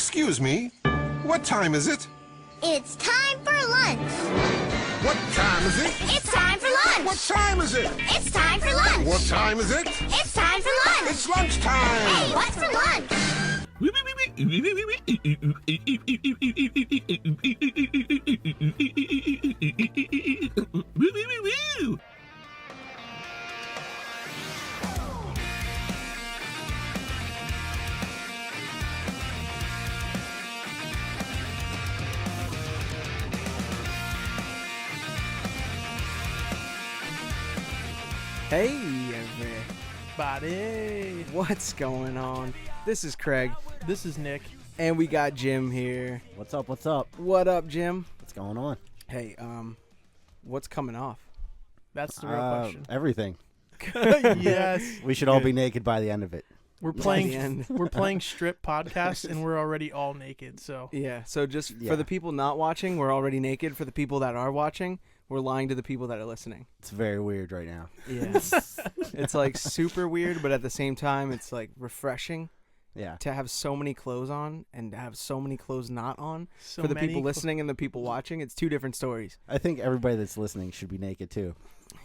Excuse me, what time is it? It's time for lunch. What time is it? It's time for lunch. What time is it? It's time for lunch. What time is it? It's time for lunch. It's lunchtime. Hey, what's for lunch? Hey everybody, what's going on? This is Craig. This is Nick. And we got Jim here. What's up? What's up? What up, Jim? What's going on? Hey, what's coming off? That's the real question. Everything. Yes. We should all be naked by the end of it. We're By the playing end. we're playing strip podcasts and we're already all naked, so Yeah, so just Yeah. for the people not watching, we're already naked. For the people that are watching, we're lying to the people that are listening. It's very weird right now. Yeah. It's like super weird, but at the same time, it's like refreshing Yeah. to have so many clothes on and to have so many clothes not on. so For the many people listening and the people watching, it's two different stories. I think everybody that's listening should be naked too.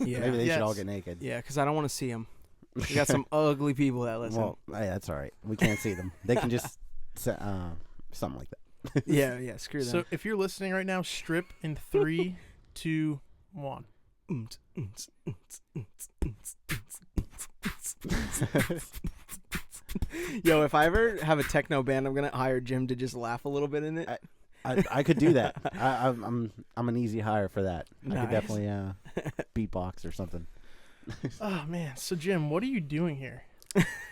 Yeah. Maybe they Yes. should all get naked. Yeah, because I don't want to see them. We got some ugly people that listen. Well, hey, that's all right. We can't see them. They can just something like that. yeah, screw them. So if you're listening right now, strip in 3, 2, 1. Yo, if I ever have a techno band, I'm gonna hire Jim to just laugh a little bit in it. I could do that. I'm an easy hire for that. I Nice. could definitely beatbox or something. Oh man. So Jim, what are you doing here?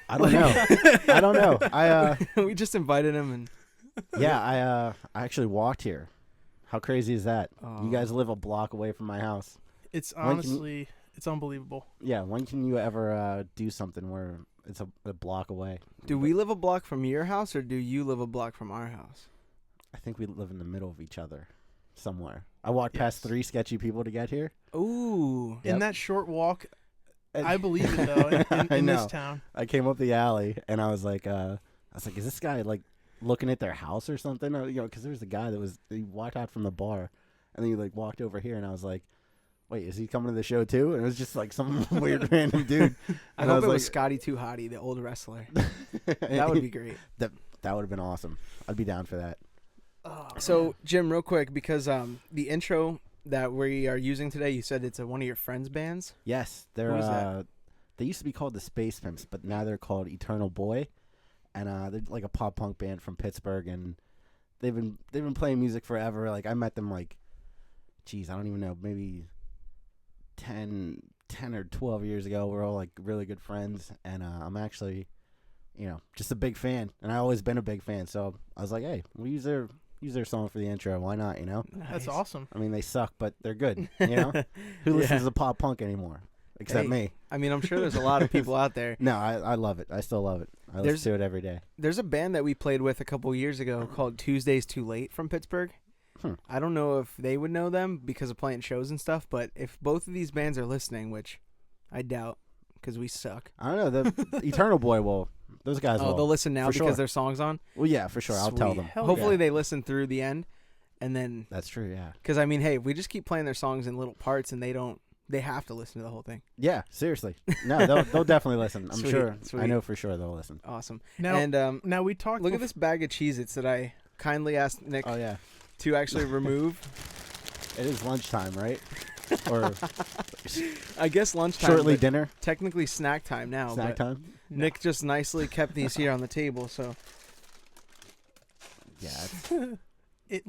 I don't know. I don't know. We just invited him, and I actually walked here. How crazy is that? Oh. You guys live a block away from my house. It's When can you- honestly it's unbelievable. Yeah, when can you ever do something where it's a block away? do we live a block from your house, or do you live a block from our house? I think we live in the middle of each other somewhere. I walked past Yes. 3 sketchy people to get here. Ooh, Yep. In that short walk, And I believe it though. In I this know. town. I came up the alley and I was like, is this guy like looking at their house or something? Or, because there was a guy he walked out from the bar and then he like walked over here and I was like, wait, is he coming to the show too? And it was just like some weird random dude. I And hope was it was like- Scotty Too Hottie, the old wrestler. That would be great. That would have been awesome. I'd be down for that. Oh, So, Jim, real quick, because the intro that we are using today, you said it's one of your friends' bands. Yes, they're Who is that? they used to be called the Space Pimps, but now they're called Eternal Boy, and they're like a pop punk band from Pittsburgh, and they've been playing music forever. Like I met them like, I don't even know, maybe 10 or 12 years ago. We're all like really good friends, and I'm actually, just a big fan, and I've always been a big fan. So I was like, hey, we'll use their song for the intro. Why not? that's awesome. I mean, they suck, but they're good. Who listens to pop punk anymore? Except Hey, me. I mean, I'm sure there's a lot of people out there. No, I love it. I still love it. I There's- listen to it every day. There's a band that we played with a couple years ago called Tuesdays Too Late from Pittsburgh. I don't know if they would know them because of playing shows and stuff, but if both of these bands are listening, which I doubt because we suck. I don't know. The Eternal Boy will. Those guys will. They'll listen now for because sure. their song's on. Well, yeah, for sure. I'll tell Sweet. them. Hell Hopefully yeah. they listen through the end, and then That's true, yeah. because I mean, hey, if we just keep playing their songs in little parts and they have to listen to the whole thing. Yeah, seriously. No, they'll definitely listen. I'm Sweet, sure. sweet. I know for sure they'll listen. Awesome. Now, And now we talked. look at this bag of Cheez-Its that I kindly asked Nick Oh, yeah. to actually remove. It is lunchtime, right? Or I guess lunchtime. shortly but dinner, technically snack time now. snack but time. Nick just nicely kept these here on the table, so Yeah, It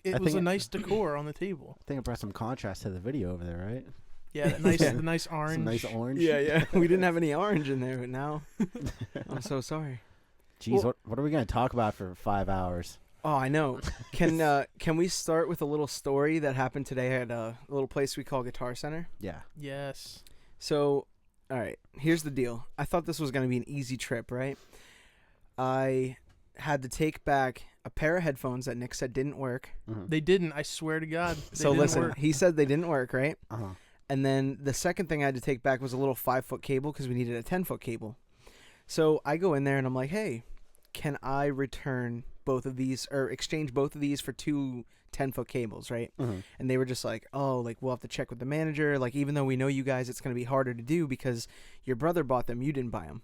I was think a nice decor on the table. I think it brought some contrast to the video over there, right? Yeah, that nice, Yeah. the nice orange. Some nice orange. yeah. We didn't have any orange in there, but now I'm so sorry. Jeez, what are we going to talk about for 5 hours? Oh, I know. Can we start with a little story that happened today at a little place we call Guitar Center? Yeah. Yes. So, all right, here's the deal. I thought this was going to be an easy trip, right? I had to take back a pair of headphones that Nick said didn't work. They didn't. I swear to God. They So didn't listen, work. he said they didn't work, right? Uh-huh. And then the second thing I had to take back was a little 5-foot cable because we needed a 10-foot cable. So I go in there and I'm like, hey, can I return both of these or exchange both of these for two 10-foot cables, right? And they were just like, oh, like we'll have to check with the manager. Like even though we know you guys, it's going to be harder to do because your brother bought them, you didn't buy them.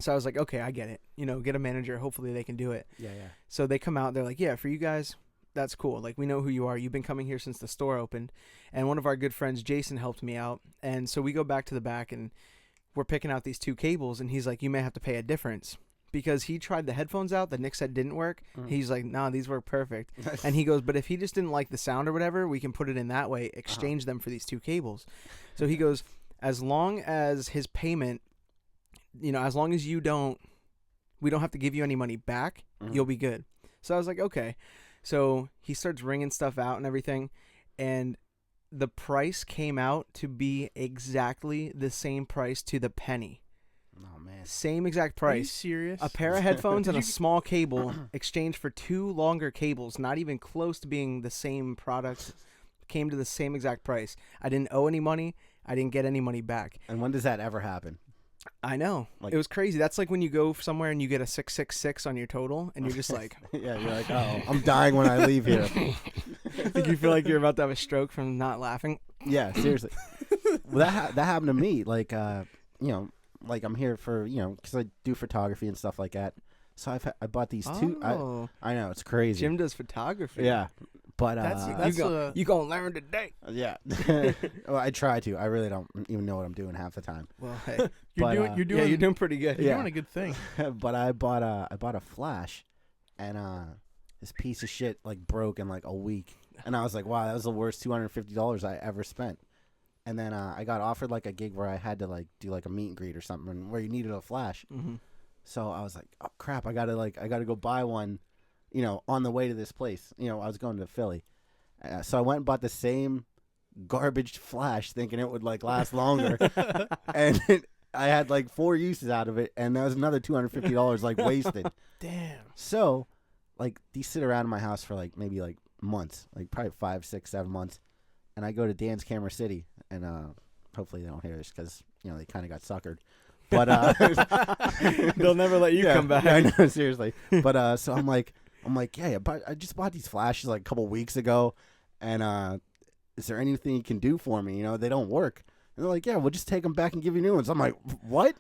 So I was like, okay, I get it. You know, get a manager. Hopefully they can do it. Yeah. So they come out. They're like, yeah, for you guys, that's cool. Like we know who you are. You've been coming here since the store opened. And one of our good friends, Jason, helped me out. And so we go back to the back and we're picking out these two cables. And he's like, you may have to pay a difference. Because he tried the headphones out that Nick said didn't work. He's like, nah, these work perfect. And he goes, but if he just didn't like the sound or whatever, we can put it in that way, exchange them for these two cables. So he goes, as long as his payment, you know, as long as we don't have to give you any money back, you'll be good. So I was like, okay. So he starts ringing stuff out and everything. And the price came out to be exactly the same price to the penny. Oh man. Same exact Are you price. serious? A pair of headphones and a small cable exchanged for two longer cables, not even close to being the same product, came to the same exact price. I didn't owe any money. I didn't get any money back. And when does that ever happen? I know. Like- It was crazy. That's like when you go somewhere and you get a 666 on your total and you're just like, Yeah, you're like, oh, I'm dying when I leave here. like you feel like you're about to have a stroke from not laughing. Yeah, seriously. Well, that happened to me. Like, you know, like I'm here for, you know, because I do photography and stuff like that. So I bought these two. Oh, I know it's crazy. Jim does photography. Yeah, but You gonna learn today. yeah. Well, I try to. I really don't even know what I'm doing half the time. Well, hey, But, you're doing pretty good. You're yeah. doing a good thing. But I bought a flash, and this piece of shit like broke in like a week, and I was like, wow, that was the worst $250 I ever spent. And then I got offered like a gig where I had to like do like a meet and greet or something where you needed a flash. So I was like, oh crap, I gotta go buy one, you know, on the way to this place. You know, I was going to Philly, so I went and bought the same garbage flash, thinking it would like last longer, and I had like 4 uses out of it, and that was another $250 like wasted. Damn. So, like these sit around in my house for like maybe like months, like probably 5, 6, 7 months, and I go to Dan's Camera City, and hopefully they don't hear this because you know they kind of got suckered. But they'll never let you come back. Yeah, I know, seriously. But so I'm like, yeah, I just bought these flashes like a couple weeks ago, and is there anything you can do for me? You know, they don't work. And they're like, yeah, we'll just take them back and give you new ones. I'm like, what?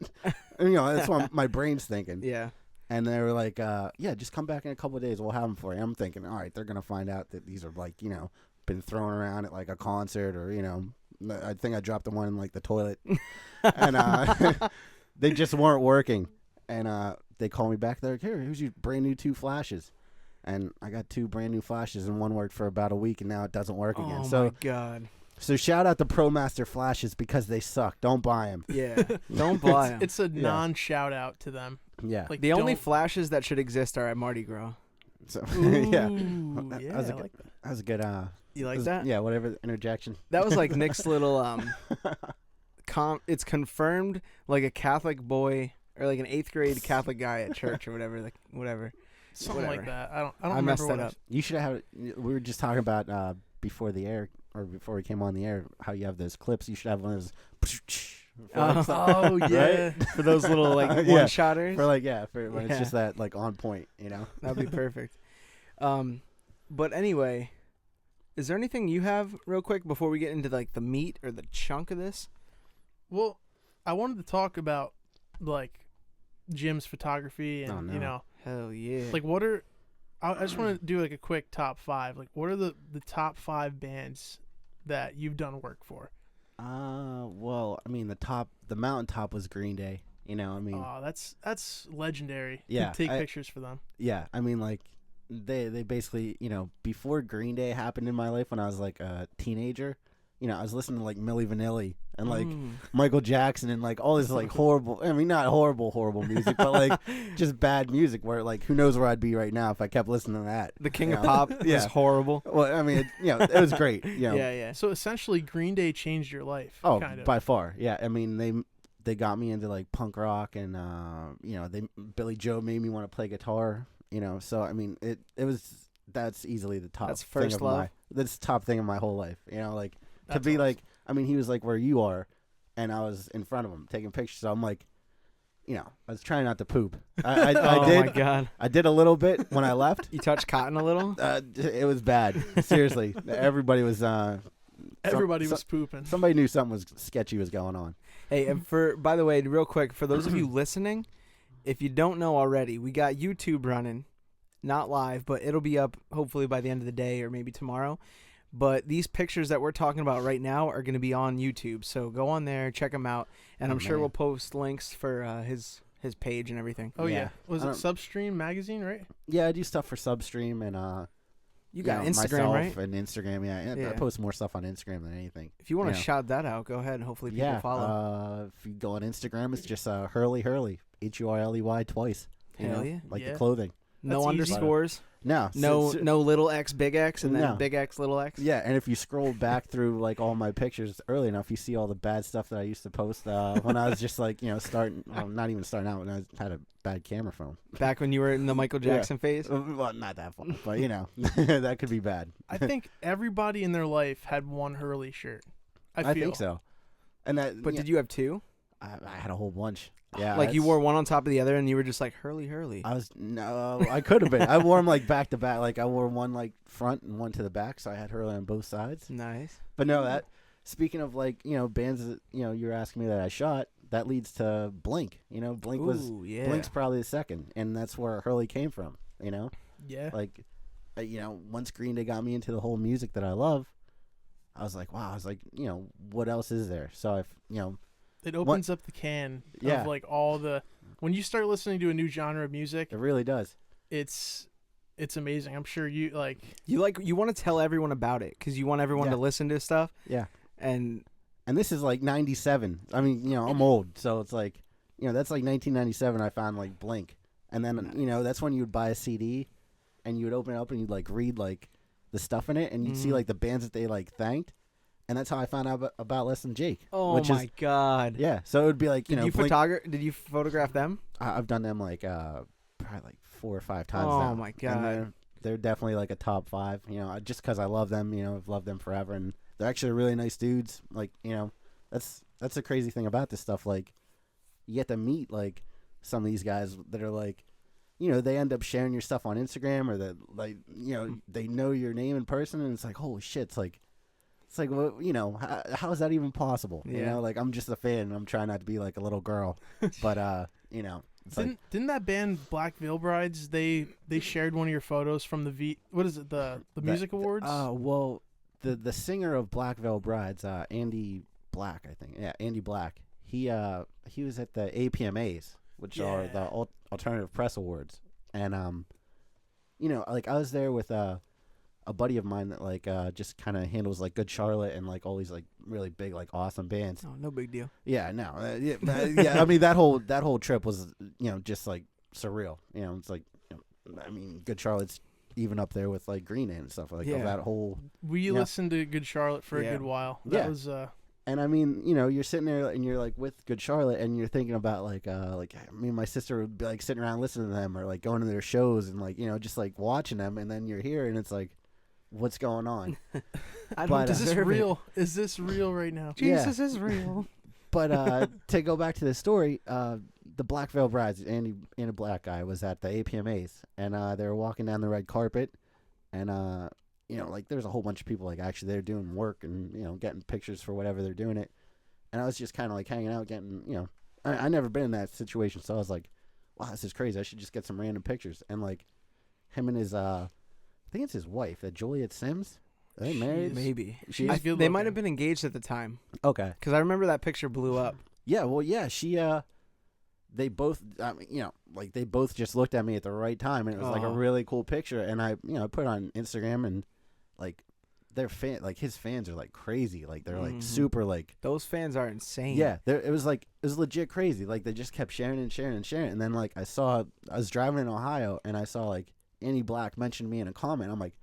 And, you know, that's what my brain's thinking. Yeah. And they were like, yeah, just come back in a couple of days. We'll have them for you. I'm thinking, all right, they're gonna find out that these are like, you know, been thrown around at like a concert, or you know, I think I dropped the one in like the toilet, and they just weren't working. And they called me back. They're like, here's your brand new 2 flashes. And I got 2 brand new flashes, and one worked for about a week, and now it doesn't work again. Oh my god. So shout out to ProMaster flashes because they suck. Don't buy them. Yeah. Don't buy them. It's a non-shout out to them. Yeah. Like the only don't- flashes that should exist are at Mardi Gras. So, Ooh, yeah. yeah, That was a I good. like that. That was a good. You like that? Yeah. Whatever interjection. That was like Nick's little it's confirmed like a Catholic boy or like an 8th grade Catholic guy at church or whatever, like whatever. Something Whatever. like that. I don't I remember messed what that I up. You should have. We were just talking about before the air, or before we came on the air, how you have those clips. You should have one of those. Oh yeah. For those little like Yeah. one-shotters. For like for when it's Yeah. just that like on point, you know. That'd be perfect. But anyway, is there anything you have real quick before we get into like the meat or the chunk of this? Well, I wanted to talk about like Jim's photography and Oh, no. you know, Hell yeah. like what are I just want to do like a quick top 5. Like what are the top 5 bands that you've done work for? Well, I mean the mountaintop was Green Day. You know, I mean, Oh, that's legendary. Yeah, To take I- pictures for them. yeah, I mean like they basically, you know, before Green Day happened in my life when I was like a teenager, you know, I was listening to like Milli Vanilli and like Michael Jackson and like all this like horrible, I mean not horrible music, but like just bad music where like who knows where I'd be right now if I kept listening to that. The King you of know? Pop Yeah. is horrible. Well, I mean, it was great, you know. Yeah, yeah. So essentially Green Day changed your life. Oh, kind of. by far, yeah. I mean, they got me into like punk rock, and you know, Billy Joe made me want to play guitar. You know, so I mean, that's easily the top. That's thing first of love? that's the top thing of my whole life. You know, like to That's be awesome. like, I mean, he was like where you are, and I was in front of him taking pictures. So I'm like, I was trying not to poop. I Oh did. my god. I did a little bit when I left. You touched cotton a little? It was bad. Seriously, everybody was. Everybody was pooping. Somebody knew something was sketchy was going on. Hey, and by the way, real quick, for those of you listening, if you don't know already, we got YouTube running, not live, but it'll be up hopefully by the end of the day or maybe tomorrow. But these pictures that we're talking about right now are going to be on YouTube, so go on there, check them out, and I'm sure we'll post links for his page and everything. Oh, yeah. Yeah. Was it Substream Magazine, right? Yeah, I do stuff for Substream and You got Instagram, myself right? and Instagram. Yeah, I post more stuff on Instagram than anything. If you want to shout that out, go ahead and hopefully people follow. If you go on Instagram, it's just Hurley Hurley twice. Hell yeah. Like the clothing. No That's underscores. No, No little X, big X, and then No. big X, little X. Yeah, and if you scroll back through like all my pictures early enough, you see all the bad stuff that I used to post when I was just like starting, not even starting out, when I had a bad camera phone. Back when you were in the Michael Jackson phase. Well, not that far, but that could be bad. I think everybody in their life had one Hurley shirt. I feel. think so. And that, But did you have two? I had a whole bunch. Yeah, Like you it's- wore one on top of the other, and you were just like Hurley. I could have been. I wore them like back to back. Like I wore one like front and one to the back, so I had Hurley on both sides. Nice. But no, that speaking of like bands that you're asking me that I shot, that leads to Blink. Blink was Ooh, yeah. Blink's probably the second, and that's where Hurley came from. Yeah. Like once Green Day got me into the whole music that I love, I was like, wow. I was like, what else is there? So It opens up the can Yeah. of like all the when you start listening to a new genre of music, it really does. it's amazing. I'm sure you like You want to tell everyone about it because you want everyone Yeah. to listen to stuff. Yeah. And And this is like 97. I mean, I'm old, so it's like, that's like 1997 I found like Blink. And then, that's when you would buy a CD and you would open it up and you'd like read like the stuff in it and you'd see like the bands that they like thanked. And that's how I found out about Less Than Jake. oh which my is, god. yeah. So it would be like, Did you Blink, Did you photograph them? I've done them like probably like 4 or 5 times Oh now. my And god. they're definitely like a top 5. Just because I love them. I've loved them forever, and they're actually really nice dudes. Like that's the crazy thing about this stuff. Like you get to meet like some of these guys that are like, they end up sharing your stuff on Instagram, or that like they know your name in person, and it's like holy shit. It's like, well, how is that even possible? Yeah. Like I'm just a fan, and I'm trying not to be like a little girl, but it's like, didn't that band Black Veil Brides they shared one of your photos from the music awards? Well, the singer of Black Veil Brides, Andy Black, I think. Yeah, Andy Black. He was at the APMAs, which are the Alternative Press Awards, and like I was there with a buddy of mine that like just kind of handles like Good Charlotte and like all these like really big like awesome bands. Oh, no big deal. Yeah, no, yeah. I mean that whole trip was just like surreal. It's like I mean Good Charlotte's even up there with like Green Day and stuff like Yeah. that whole. We listened to Good Charlotte for a Yeah. good while. Yeah. That was And I mean, you're sitting there and you're like with Good Charlotte, and you're thinking about like me and my sister would be like sitting around listening to them, or like going to their shows and like just like watching them, and then you're here and it's like, what's going on? I But, don't is this deserve it. real? Is this real right now? Yeah. Jesus is real. But to go back to the story, the Black Veil Brides, Andy Black guy was at the APMAs, and they were walking down the red carpet, and like there's a whole bunch of people like actually they're doing work and getting pictures for whatever they're doing it, and I was just kind of like hanging out, getting I never been in that situation, so I was like, wow, this is crazy. I should just get some random pictures, and like him and his I think it's his wife, that Juliet Sims. Are they married? Maybe. She's good They might looking. have been engaged at the time Okay. because I remember that picture blew up. Yeah, well, yeah, she, they both, like they both just looked at me at the right time, and it was like a Aw. really cool picture, and I put it on Instagram, and like his fans are like crazy, like they're like Mhm. super like, Those fans are insane. yeah, it was legit crazy, like they just kept sharing and sharing and sharing, and then like I was driving in Ohio, and I saw like Andy Black mentioned me in a comment. I'm like,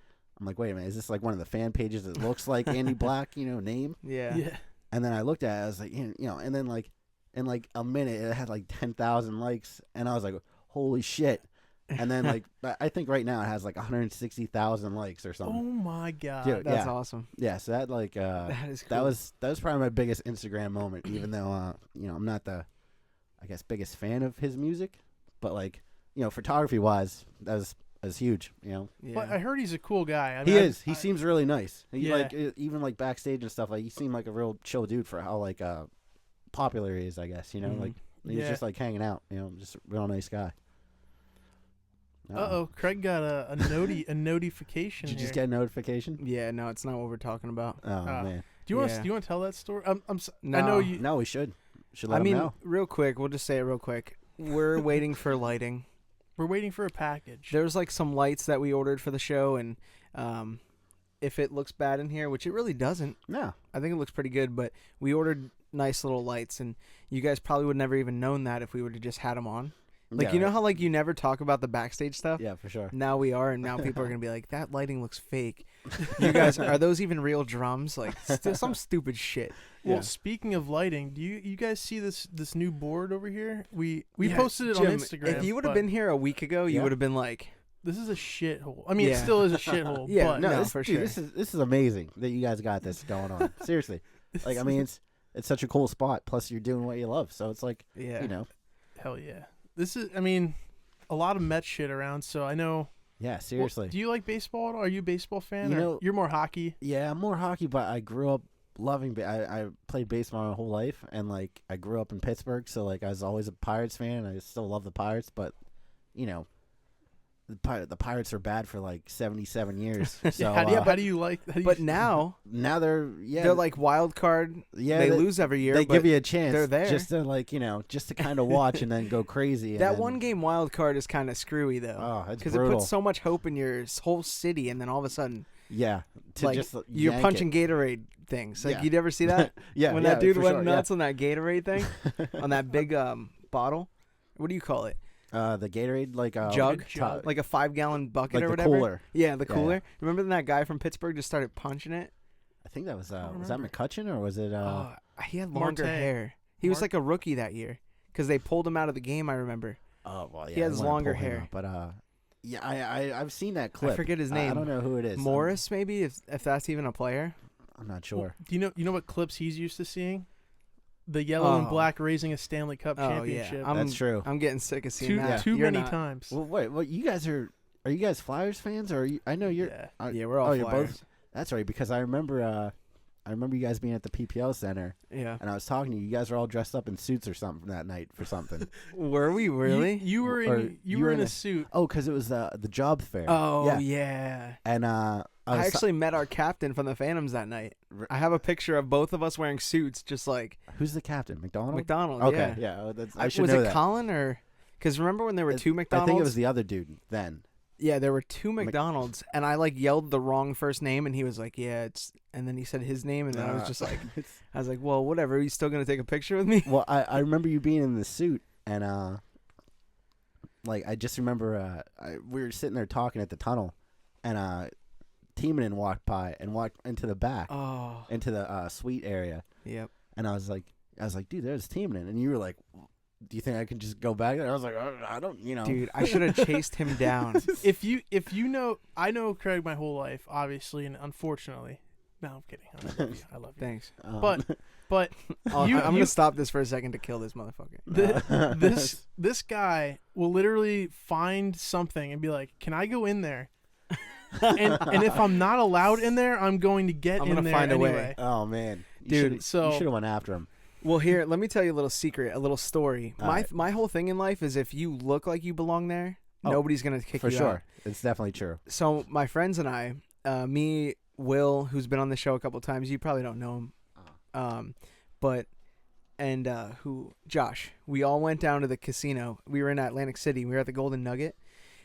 wait a minute, is this like one of the fan pages that looks like Andy Black, name? Yeah. Yeah. And then I looked at it, I was like, and then like in like a minute it had like 10,000 likes, and I was like, holy shit. And then like I think right now it has like 160,000 likes or Oh something. my god. Dude, That's yeah. awesome. Yeah, so that like That is cool. that was probably my biggest Instagram moment, even though I'm not the I guess, biggest fan of his music. But like, photography wise, that was huge. Yeah. But I heard he's a cool guy. I He mean, is. He seems really nice. He, Yeah. like even like backstage and stuff. Like he seemed like a real chill dude for how like popular he is. I guess Mhm. like he was Yeah. just like hanging out. Just a real nice guy. Uh-oh, Craig got a notification Did you here. just get a notification? Yeah, no, it's not what we're talking about. Oh man. Do you want Yeah. to? Do you want to tell that story? I No. know you. No, we should. Should let I him mean, know. real quick, we'll just say it real quick. We're waiting for lighting. We're waiting for a package. There's like some lights that we ordered for the show, and if it looks bad in here, which it really doesn't, No. I think it looks pretty good. But we ordered nice little lights, and you guys probably would never even known that if we would have just had them on. Like, Yeah, you know right. how like you never talk about the backstage stuff? Yeah, for sure. Now we are, and now people are gonna be like, "That lighting looks fake." You guys, are those even real drums? Like, some stupid shit. Well, Yeah. speaking of lighting, do you guys see this new board over here? We Yeah, posted it on Jim, Instagram. If you would have but been here a week ago, you Yeah. would have been like, this is a shithole. I mean, it Yeah. still is a shithole. Yeah, but no, this, for dude, sure. This is amazing that you guys got this going on. Seriously. Like, I mean, it's such a cool spot. Plus, you're doing what you love, so it's like, yeah, hell yeah. This is. I mean, a lot of Met shit around. So I know. yeah, seriously. Well, do you like baseball at all? Are you a baseball fan? You or know- you're more hockey. Yeah, I'm more hockey, but I grew up loving. I played baseball my whole life, and like I grew up in Pittsburgh, so like I was always a Pirates fan. And I still love the Pirates, but the Pirates are bad for like 77 years. So how do you like? How do you, But now now they're they're like wild card. yeah they lose every year. They but give you a chance. they're there. just to like just to kind of watch and then go crazy. and that then- one game wild card is kind of screwy though, Oh, it's because it brutal. puts so much hope in your whole city, and then all of a sudden, Yeah, to like just you're yank punching it. Gatorade things. Like Yeah. you'd ever see that? Yeah, when yeah, that dude for went sure, nuts on that Gatorade thing, on that big bottle. What do you call it? The Gatorade like Jug, jug. like a 5-gallon bucket like or the whatever. cooler. Yeah, the Yeah. cooler. Remember when that guy from Pittsburgh just started punching it? I think that was that remember. McCutcheon or was it He had longer Marte. hair. He was Mart- like a rookie that year because they pulled him out of the game. I remember. Oh well, yeah, He has they wanna longer pull him hair. out, but yeah, I've seen that clip. I forget his I name. don't know who it is. Morris, maybe if that's even a player. I'm not sure. Do you know what clips he's used to seeing? The yellow and Oh. black raising a Stanley Cup Oh championship. yeah, That's true. I'm getting sick of seeing too that. too You're many not. times. Well, wait, what you guys are you guys Flyers fans or are you, I know you're. Yeah. Yeah, we're all you're Flyers. both. That's right because I remember you guys being at the PPL Center Yeah. and I was talking to you. You guys were all dressed up in suits or something that night for something. Were we really? You were Or in you you were were in in a- a suit. Oh, because it was the job fair. Oh yeah. And I actually met our captain from the Phantoms that night. I have a picture of both of us wearing suits, just like who's the captain? McDonald. McDonald. Okay, Yeah. I should was know it that. Colin or? Because remember when there were two I McDonalds? think it was the other dude then. Yeah, there were two McDonald's, and I like yelled the wrong first name, and he was like, "Yeah, it's," and then he said his name, and then I was just like, I was like, "Well, whatever. Are you still gonna take a picture with me?" Well, I remember you being in the suit, and like I just remember we were sitting there talking at the tunnel, and Teemanen walked by and walked into the back, Oh, into the suite area, yep. and I was like, dude, there's Teemanen, and you were like, do you think I can just go back there? I was like, I don't, Dude, I should have chased him down. If you know, I know Craig my whole life, obviously, and unfortunately, no, I'm kidding. I love you. I love you. Thanks. But I'm You- gonna stop this for a second to kill this motherfucker. this guy will literally find something and be like, "Can I go in there?" and if I'm not allowed in there, I'm going to get I'm in gonna there find a way. anyway. Oh man, Dude, you so- should have went after him. Well, here, let me tell you a little secret, a little story. All My right. my whole thing in life is if you look like you belong there, Oh, nobody's gonna kick For you sure, out. it's definitely true. So my friends and I, me, Will, who's been on the show a couple times, you probably don't know him, Josh, we all went down to the casino. We were in Atlantic City. We were at the Golden Nugget,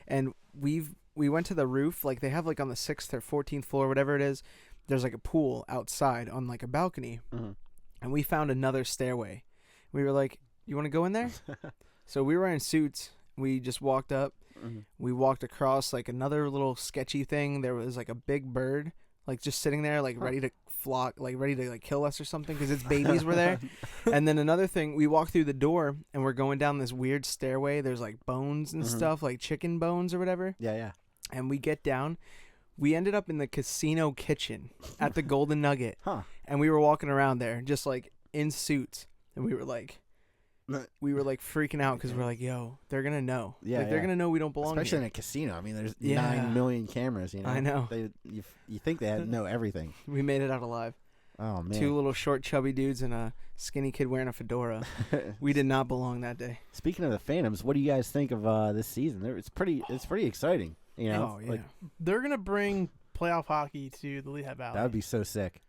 and we went to the roof. Like they have like on the 6th or 14th floor, whatever it is. There's like a pool outside on like a balcony, Mhm. and we found another stairway. We were like, "You want to go in there?" So we were in suits. We just walked up. Mhm. We walked across like another little sketchy thing. There was like a big bird, like just sitting there, like ready to flock, like ready to like kill us or something because its babies were there. And then another thing, we walked through the door and we're going down this weird stairway. There's like bones and Mhm. stuff, like chicken bones or whatever. Yeah. And we get down. We ended up in the casino kitchen at the Golden Nugget. Huh. And we were walking around there just like in suits. And we were like, we were like freaking out because we're like, yo, they're gonna know. Yeah, like, they're yeah. gonna know we don't belong Especially in here. a casino. I mean, there's Yeah. 9 million cameras. You know, I know. You think they know everything? We made it out alive. Oh man. 2 little short, chubby dudes and a skinny kid wearing a fedora. We did not belong that day. Speaking of the Phantoms, what do you guys think of this season? It's pretty exciting. You know, Oh yeah. like They're gonna bring playoff hockey to the Lehigh Valley. that would be so sick.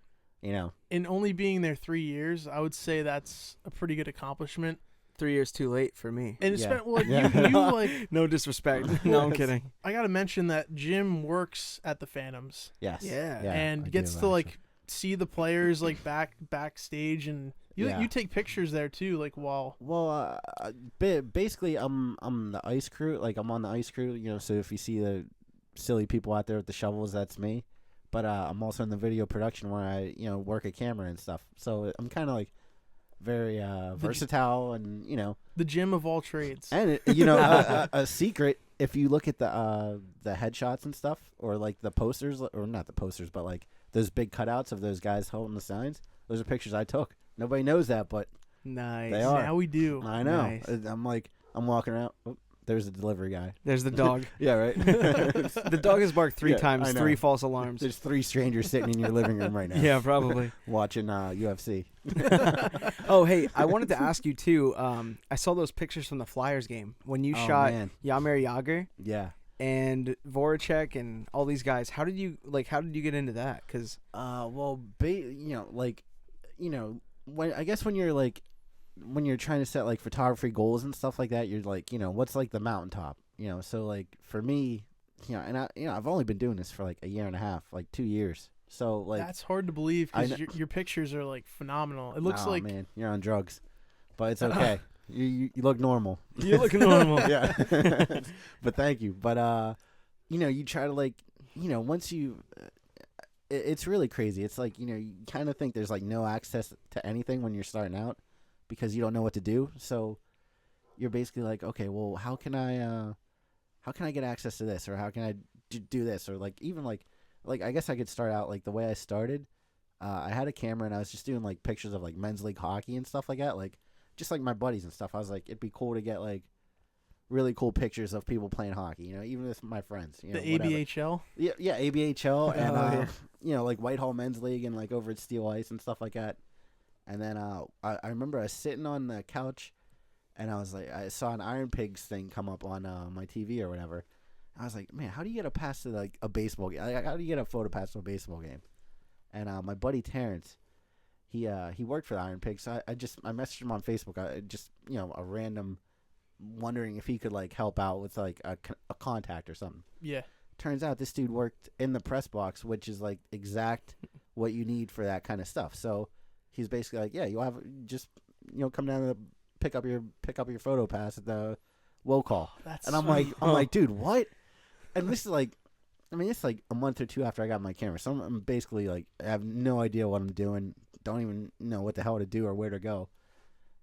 You know, And only being there 3 years, I would say that's a pretty good accomplishment. 3 years too late for me. And it's Yeah. like Yeah. you like. No disrespect. No, I'm kidding. I gotta mention that Jim works at the Phantoms yes, Yeah. I and do, gets to actually. like see the players like backstage, and you Yeah. you take pictures there too, like while. Well, basically, I'm the ice crew. Like I'm on the ice crew. You know, so if you see the silly people out there with the shovels, that's me. But I'm also in the video production where I work a camera and stuff. So I'm kind of like very versatile, and The Jim of all trades. and a secret. If you look at the headshots and stuff, or like the posters, or not the posters, but like those big cutouts of those guys holding the signs, those are pictures I took. Nobody knows that, but Nice. They are. Now we do. I know. Nice. I'm walking around. Oh, there's the delivery guy. There's the dog. Yeah, right. The dog has barked 3 Yeah, times, I know. 3 false alarms. There's 3 strangers sitting in your living room right now. Yeah, probably. Watching UFC. Oh, hey, I wanted to ask you too. I saw those pictures from the Flyers game when you Oh, shot man. Jaromir Jagr Yeah. and Voracek and all these guys. How did you get into that? Because Well, when you're trying to set like photography goals and stuff like that, you're like, what's like the mountaintop, So like for me, and I've only been doing this for like a year and a half, like 2 years. So like That's hard to believe I because kn- your pictures are like phenomenal. It looks oh, like man, you're on drugs, but it's okay. You look normal. you look normal. Yeah. But thank you. But you try to like, once you it's really crazy. It's like, you kind of think there's like no access to anything when you're starting out because you don't know what to do. So you're basically like, okay, well, how can I get access to this, or how can I do this, or like even like I guess I could start out like the way I started. I had a camera and I was just doing like pictures of like men's league hockey and stuff like that, like just like my buddies and stuff. I was like, it'd be cool to get like really cool pictures of people playing hockey, even with my friends. the Whatever. ABHL. Yeah, ABHL and Oh, yeah. like Whitehall Men's League and like over at Steel Ice and stuff like that. And then I remember I was sitting on the couch and I was like, I saw an Iron Pigs thing come up on my TV or whatever. I was like, man, how do you get a pass to like a baseball game? Like, how do you get a photo pass to a baseball game? And my buddy Terrence, he worked for the Iron Pigs. So I messaged him on Facebook. I just a random wondering if he could like help out with like a contact or something. Yeah. Turns out this dude worked in the press box, which is like exact what you need for that kind of stuff. So he's basically like, yeah, you'll have just come down to pick up your photo pass at the will call. That's And I'm like, dude, what? And this is like, it's like a month or 2 after I got my camera. So I'm basically like, I have no idea what I'm doing. Don't even know what the hell to do or where to go.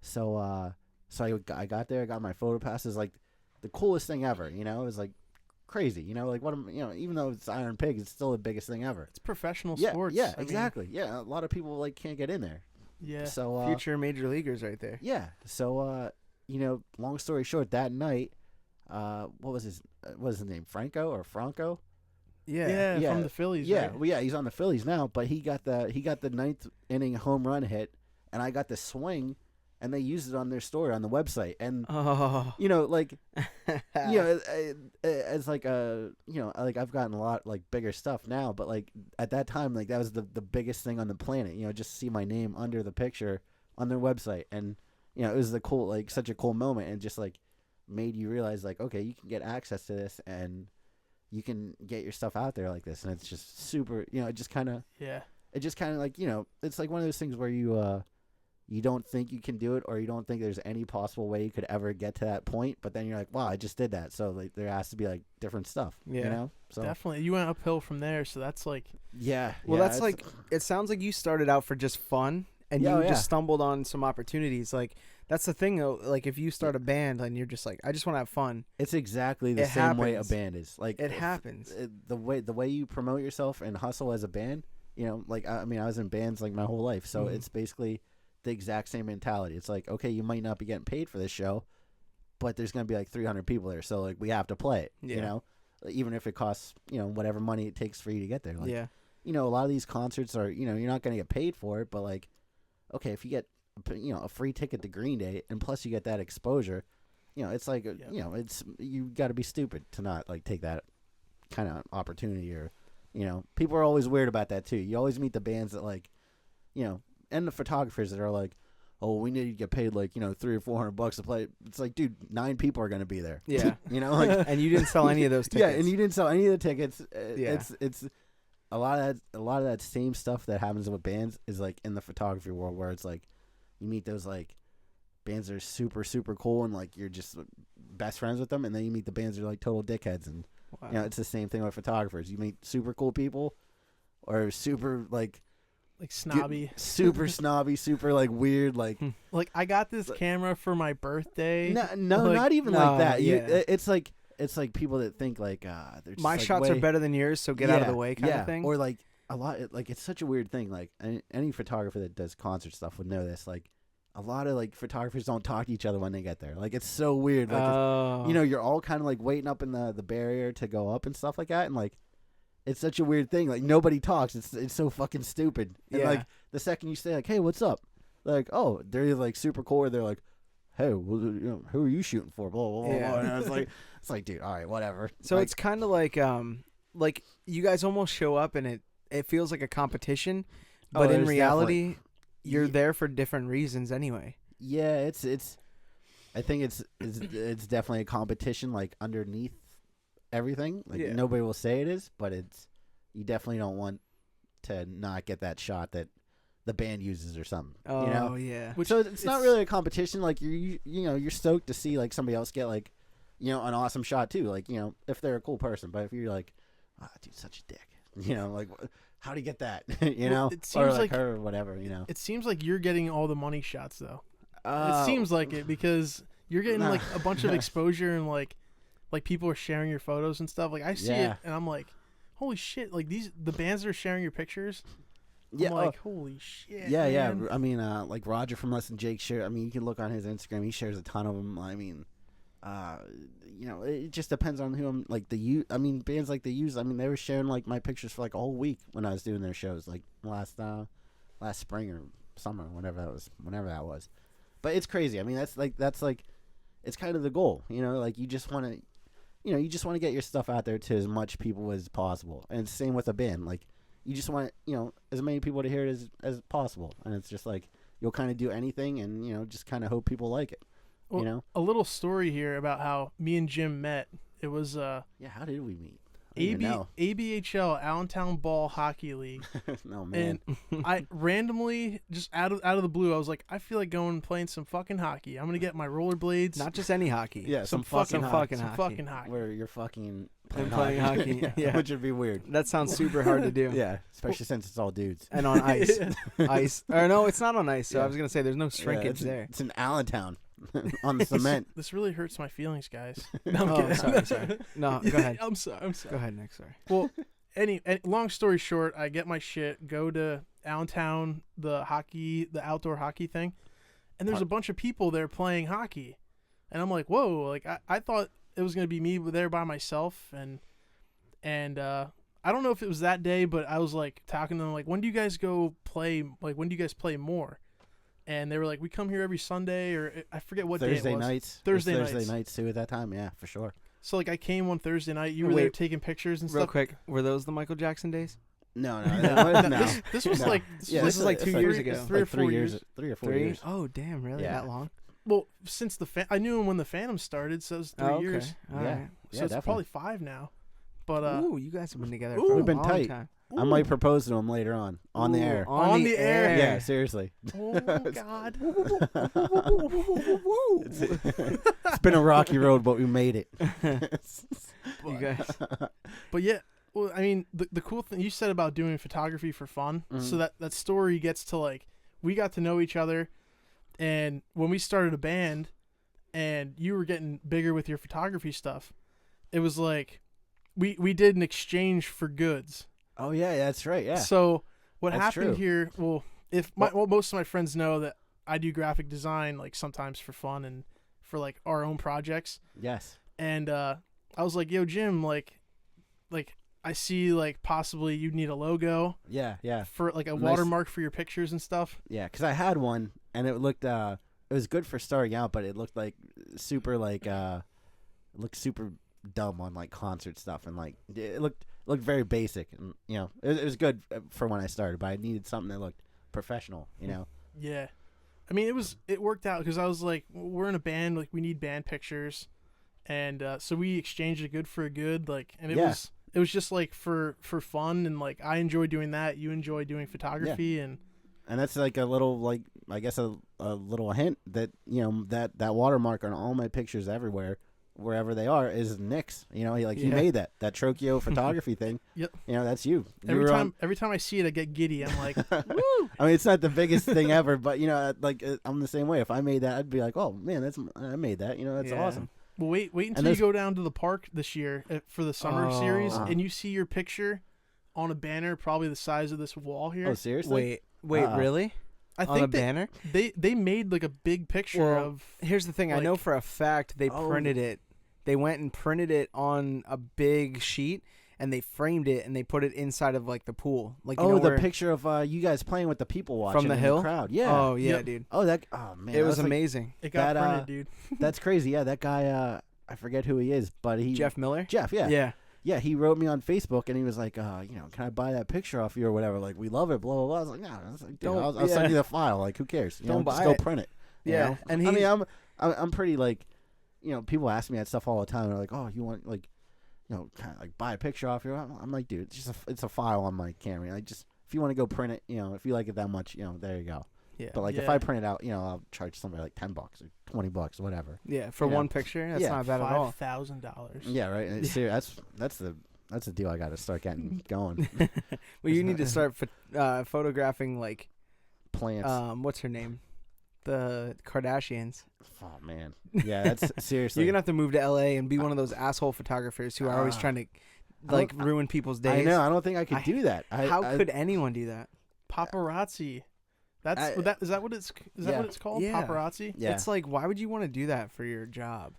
So I got there. I got my photo passes. Like the coolest thing ever. It was like crazy. Like what I'm. Even though it's Iron Pig, it's still the biggest thing ever. It's professional Yeah, sports. yeah, I mean, exactly. Yeah, a lot of people like can't get in there. yeah. So Future major leaguers right there. yeah. So long story short, that night, what was his name? Franco or Franco? yeah, yeah, from the Phillies. Yeah, right? well, yeah, he's on the Phillies now, but he got the 9th inning home run hit, and I got the swing, and they used it on their story on the website, and Oh. like as like like I've gotten a lot like bigger stuff now, but like at that time, like that was the biggest thing on the planet. Just see my name under the picture on their website, and it was such a cool moment, and just like made you realize like, okay, you can get access to this and you can get your stuff out there like this, and it's just super. It just kind of like it's like one of those things where you don't think you can do it, or you don't think there's any possible way you could ever get to that point, but then you're like, wow, I just did that. So like there has to be like different stuff. Yeah. So Definitely. You went uphill from there, so that's like yeah. Well, yeah, that's it's- like, it sounds like you started out for just fun and Yeah, you oh, yeah. just stumbled on some opportunities. Like, that's the thing, though. Like, if you start a band and you're just like, I just want to have fun, it's exactly the It same way a happens. band is. Like it happens. the way you promote yourself and hustle as a band. Like I was in bands like my whole life, so Mhm. it's basically the exact same mentality. It's like, okay, you might not be getting paid for this show, but there's going to be like 300 people there. So like we have to play it, you know, even if it costs, you know, whatever money it takes for you to get there. Like, you know, a lot of these concerts are, you know, you're not going to get paid for it, but like, okay, if you get, you know, a free ticket to Green Day and plus you get that exposure, you know, it's like, you know, it's, you got to be stupid to not like take that kind of opportunity. Or, you know, people are always weird about that too. You always meet the bands that like, you know, and the photographers that are like, oh, we need to get paid like, you know, $300 or $400 to play. It's like, dude, 9 people are going to be there. Yeah. You know, like, and you didn't sell any of those tickets. Yeah, and you didn't sell any of the tickets. It's a lot of that same stuff that happens with bands is like in the photography world, where it's like you meet those like bands that are super, super cool and like you're just best friends with them, and then you meet the bands that are like total dickheads. And you know, it's the same thing with photographers. You meet super cool people or super like snobby, super snobby, super like weird, like I got this camera for my birthday. No, like, not even like that. Yeah. It's like people that think like they're just my like, shots are better than yours, so get out of the way, kind of thing. Or like a lot, like it's such a weird thing. Like any photographer that does concert stuff would know this. Like a lot of like photographers don't talk to each other when they get there. Like it's so weird. Like you know, you're all kind of like waiting up in the barrier to go up and stuff like that, and like. It's such a weird thing. Like nobody talks. It's so fucking stupid. And like the second you say like, "Hey, what's up?" Like, oh, they're like super cool. Or they're like, "Hey, well, you know, who are you shooting for?" Blah blah blah. Blah. And I was like, it's like, dude, all right, whatever. So like, it's kind of like you guys almost show up and it feels like a competition, but in reality, you're there for different reasons anyway. Yeah, it's. I think it's definitely a competition. Like underneath everything, like nobody will say it is, but it's, you definitely don't want to not get that shot that the band uses or something. Oh, you know? yeah. So it's not really a competition. Like you know, you're stoked to see like somebody else get like, you know, an awesome shot too. Like, you know, if they're a cool person. But if you're like, dude, such a dick, you know, like how do you get that? You know, it seems or like like her or whatever. You know, it seems like you're getting all the money shots though. It seems like it because you're getting like a bunch of exposure and like people are sharing your photos and stuff. Like I see it and I'm like, holy shit! Like the bands that are sharing your pictures. I'm like, holy shit. Yeah, man. yeah. I mean, like Roger from Less Than Jake share. I mean, you can look on his Instagram. He shares a ton of them. I mean, you know, it just depends on who I'm like I mean, bands like the Used. I mean, they were sharing like my pictures for like a whole week when I was doing their shows, like last spring or summer, whenever that was. But it's crazy. I mean, that's like it's kind of the goal, you know. Like you just want to get your stuff out there to as much people as possible. And it's the same with a band. Like you just want, you know, as many people to hear it as possible. And it's just like you'll kind of do anything and, you know, just kind of hope people like it. Well, you know, a little story here about how me and Jim met. It was how did we meet? ABHL Allentown Ball Hockey League. No, man. And I randomly, just out of the blue, I was like, I feel like going and playing some fucking hockey. I'm gonna get my rollerblades. Not just any hockey. Yeah, some fucking hockey. Where you're fucking playing hockey. Yeah. Which would be weird. That sounds super hard to do. Yeah, especially since it's all dudes. And on ice. Ice. Or no, it's not on ice. So I was gonna say there's no shrinkage there. It's in Allentown. On the cement. This really hurts my feelings, guys. No, I'm sorry. No, go ahead. I'm sorry. Go ahead, Nick. Sorry. Well, any long story short, I get my shit, go to Allentown, the outdoor hockey thing, and there's a bunch of people there playing hockey, and I'm like, whoa! Like I thought it was gonna be me there by myself, and I don't know if it was that day, but I was like talking to them like, when do you guys go play? Like, when do you guys play more? And they were like, we come here every Sunday, or I forget what day it was. Thursday nights too at that time. Yeah, for sure. So like I came one Thursday night. You were there taking pictures and stuff. Real quick, were those the Michael Jackson days? No. This was like this was like 2 years ago. 3 or 4 years. 3 or 4 years. Oh damn, really? Yeah. That long? Well, since I knew him when the Phantom started, so it was 3 years. All right. So it's probably 5 now. But ooh, you guys have been together for a we've been long tight. time. I might propose to him later on the air. On the air. Yeah, seriously. Oh God. It's been a rocky road, but we made it. You guys. But yeah, well, I mean, the cool thing you said about doing photography for fun. So that story gets to like, we got to know each other, and when we started a band, and you were getting bigger with your photography stuff, it was like, we did an exchange for goods. Oh yeah, that's right. Yeah. So what That's happened true. here? Well, most of my friends know that I do graphic design like sometimes for fun and for like our own projects. Yes. And I was like, yo, Jim, like I see like possibly you need a logo Yeah. Yeah. for like a Nice. watermark for your pictures and stuff. Yeah. Because I had one, and it looked it was good for starting out, but it looked like super it looked super dumb on like concert stuff, and like it looked very basic, and it was good for when I started, but I needed something that looked professional. Yeah. I mean, it worked out because I was like, we're in a band, like we need band pictures, and so we exchanged a good for a good, like, and it was just like for fun, and like I enjoy doing that, you enjoy doing photography, and that's like a little, like, I guess a little hint that that watermark on all my pictures everywhere, wherever they are, is Nick's. He made that Trocchio photography thing. Yep. That's you. Every time I see it, I get giddy. I'm like, woo! I mean, it's not the biggest thing ever, but like I'm the same way. If I made that, I'd be like, oh man, I made that. That's awesome. Well, wait until you go down to the park this year for the summer series, and you see your picture on a banner probably the size of this wall here. Oh, seriously? Wait, really? I On think a banner? They made like a big picture of. Here's the thing. I know for a fact they printed it. They went and printed it on a big sheet, and they framed it, and they put it inside of like the pool. Like the picture of you guys playing with the people watching from the in hill the crowd. Yeah. Oh yeah, Yep. dude. Oh man, It was like, amazing. It got that, printed, dude. That's crazy. Yeah, that guy. I forget who he is, but Jeff Miller. Jeff. Yeah. Yeah. Yeah, he wrote me on Facebook, and he was like, can I buy that picture off you or whatever? Like, we love it, blah, blah, blah. I was like, no. I was like, dude, I'll send you the file. Like, who cares? Don't buy just go it. print it. Yeah. And I mean, I'm pretty, like, people ask me that stuff all the time. They're like, oh, you want, like, kind of, like, buy a picture off you? I'm like, dude, it's a file on my camera. Like, just, if you want to go print it, if you like it that much, there you go. Yeah. But, like, if I print it out, I'll charge somebody, like, $10 or $20, whatever. Yeah, for one picture, that's not bad at all. $5,000. Yeah, right. And that's the deal I got to start getting going. Well, you need to start photographing like Plants. what's her name? The Kardashians. Oh man. Yeah, that's seriously. You're gonna have to move to LA and be one of those asshole photographers who are always trying to like ruin people's days. I know. I don't think I could do that. How could anyone do that? Paparazzi. Is that what it's called? Yeah. Paparazzi? Yeah. It's like, why would you want to do that for your job?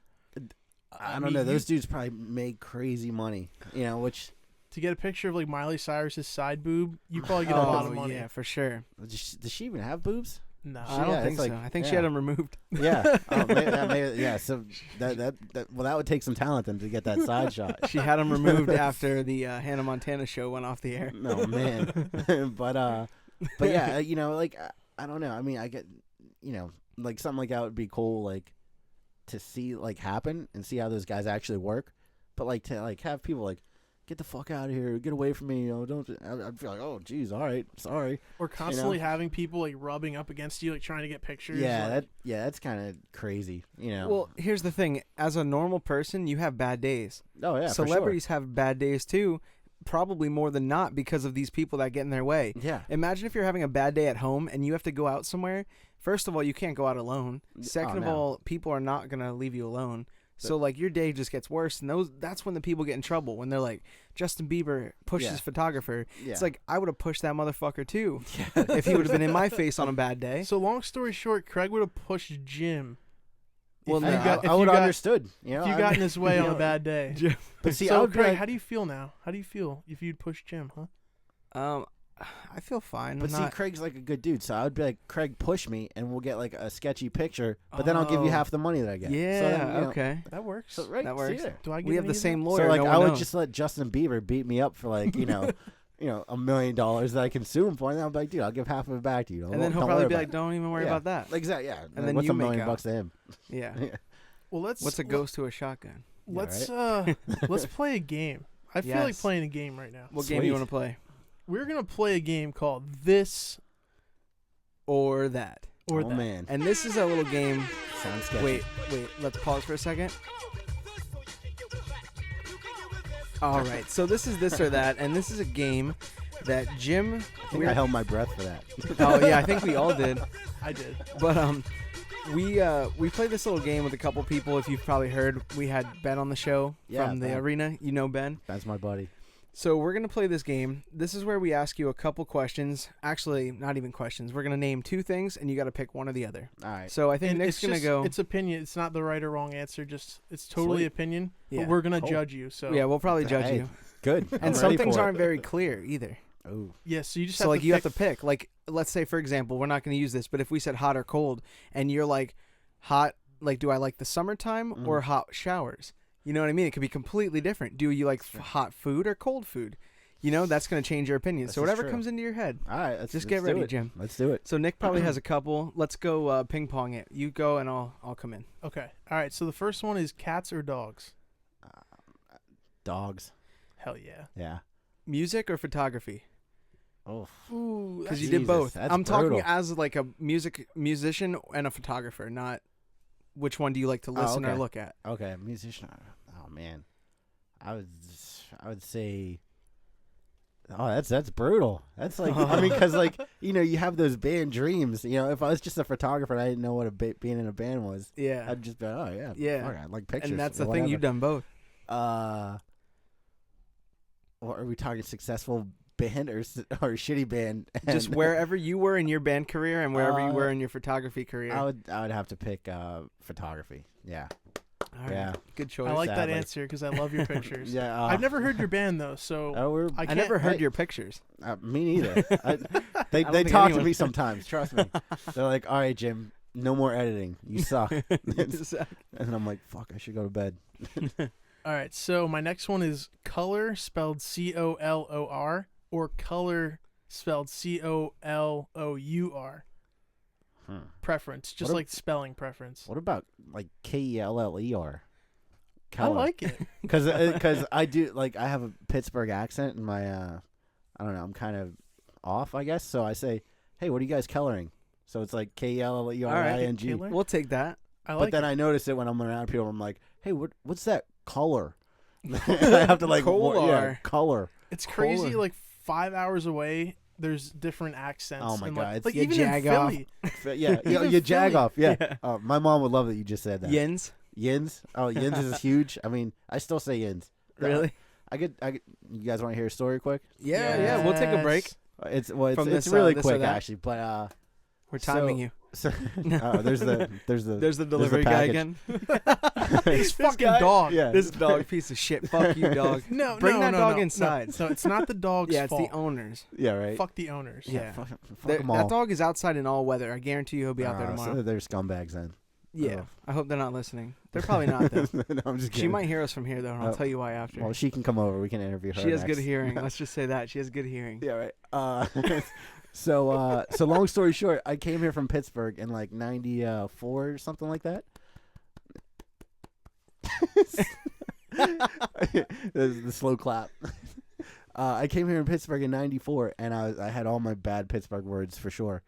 I don't know. Those dudes probably make crazy money. Which to get a picture of like Miley Cyrus's side boob, you probably get a lot of money. Yeah, for sure. does she even have boobs? No. I don't think so. I think she had them removed. Yeah. Yeah. So that would take some talent then to get that side shot. She had them removed after the Hannah Montana show went off the air. No man. But yeah, like I don't know. I mean, I get, like something like that would be cool, like to see like happen and see how those guys actually work. But like to like have people like get the fuck out of here, get away from me, don't. I'd feel like, oh geez, all right, sorry. Or constantly having people like rubbing up against you, like trying to get pictures. Yeah, that's kind of crazy. Well, here's the thing: as a normal person, you have bad days. Oh yeah, celebrities have bad days too. Probably more than not because of these people that get in their way. Yeah. Imagine if you're having a bad day at home and you have to go out somewhere. First of all, you can't go out alone. Second of all, people are not going to leave you alone. So like your day just gets worse, and that's when the people get in trouble, when they're like, Justin Bieber pushes photographer. Yeah. It's like, I would have pushed that motherfucker too if he would have been in my face on a bad day. So long story short, Craig would have pushed Jim. Well, no, I would have understood. If you got in his way on a bad day. But see, so Craig, how do you feel now? How do you feel if you'd push Jim, huh? I feel fine. But see, Craig's like a good dude, so I would be like, Craig, push me, and we'll get like a sketchy picture, but then I'll give you half the money that I get. Yeah, so then, okay. That works. So, right, that works. Do I get we have the same lawyer. So like, no I would knows. just let Justin Bieber beat me up for like, $1 million that I can sue him for, and then I'll be like, dude, I'll give half of it back to you. And then he'll probably be like, don't even worry about that. Exactly, yeah. And then what's you $1 million make bucks to him? Yeah. Well, what's a ghost to a shotgun? Let's let's play a game. I feel like playing a game right now. What game do you want to play? We're gonna play a game called This or That. Or That. Man. And this is a little game. Sounds sketchy. Wait. Let's pause for a second. All right. So this is This or That, and this is a game that Jim. I think I held my breath for that. Oh yeah, I think we all did. I did. But we played this little game with a couple people. If you've probably heard, we had Ben on the show from the arena. You know Ben. That's my buddy. So we're going to play this game. This is where we ask you a couple questions. Actually, not even questions. We're going to name two things, and you got to pick one or the other. All right. So I think And Nick's going to go. It's opinion. It's not the right or wrong answer. Just it's totally Sweet. opinion. Yeah. But we're gonna Cool. judge you. So Yeah, we'll probably judge Hey, you. Good. I'm And some ready things for it. aren't very clear either. Ooh. yeah. So you just So have like to you pick. have to pick. Like let's say for example, we're not going to use this, but if we said hot or cold, and you're like hot, like do I like the summertime or hot showers? You know what I mean? It could be completely different. Do you like hot food or cold food? You know, that's going to change your opinion. This So is whatever true. comes into your head. All right. Let's Just let's get do ready, it. Jim. Let's do it. So Nick probably has a couple. Let's go ping pong it. You go and I'll come in. Okay. All right. So the first one is cats or dogs. Dogs. Hell yeah. Yeah. Music or photography? Oh. Ooh. Because you Jesus, did both. that's I'm talking brutal. as like a musician and a photographer, not which one do you like to listen or okay. look at. Okay. Musician. Oh man. I would say. Oh, that's brutal. That's like I mean, because like you have those band dreams. If I was just a photographer and I didn't know what being in a band was, Yeah. I'd just be like, oh yeah, Yeah. fuck, I like pictures. And that's the whatever. thing, you've done both. What are we talking? Successful band or shitty band? Just And wherever you were in your band career and wherever you were in your photography career. I would have to pick photography. Yeah. All right. Yeah. Good choice. I like that sadly. answer because I love your pictures. Yeah. I've never heard your band though, so Oh, we're. I I can't. never heard hey. your pictures. Me neither. They don't think talk to anyone- me sometimes. Trust me. They're like, all right, Jim, no more editing. You suck. And I'm like, fuck, I should go to bed. All right. So my next one is color spelled COLOR or color spelled COLOUR. Preference, just What a- like spelling preference. What about like KELLER? I like it. Because I do like I have a Pittsburgh accent and my I don't know, I'm kind of off, I guess. So I say, hey, what are you guys coloring? So it's like KELLERING. Keeler. We'll take that. I But like then it. I notice it when I'm around people. I'm like, hey, what's that color? I have to like Kolar. color. It's crazy. Kohler. Like 5 hours away, there's different accents. Oh my and, God, it's Like you even jag in off. Philly. Yeah, Even you jag Philly. off. Yeah. Yeah. Oh, my mom would love that you just said that. Yins. Yins. Oh, yins is huge. I mean, I still say yins. Really? I get. You guys want to hear a story quick? Yeah. We'll take a break. Yes. It's From it's this, really this or quick that? actually, but We're timing you. So there's the There's the delivery guy package. again. This fucking guy- dog. Yeah. This dog piece of shit. Fuck you, dog. No, Bring no, that no, dog no, inside. No, it's not the dog's Yeah, it's fault. the owners. Yeah, right. Fuck the owners. Yeah. Fuck That 'em all. dog is outside in all weather. I guarantee you he'll be out there tomorrow. So they're scumbags then. Yeah. Oh. I hope they're not listening. They're probably not, though. No, I'm just She kidding. might hear us from here, though, and I'll Oh. tell you why after. Well, she can come over. We can interview her. She has next. good hearing. Let's just say that. She has good hearing. Yeah, right. So long story short, I came here from Pittsburgh in like '94 or something like that. The slow clap. I came here in Pittsburgh in '94, and I had all my bad Pittsburgh words for sure,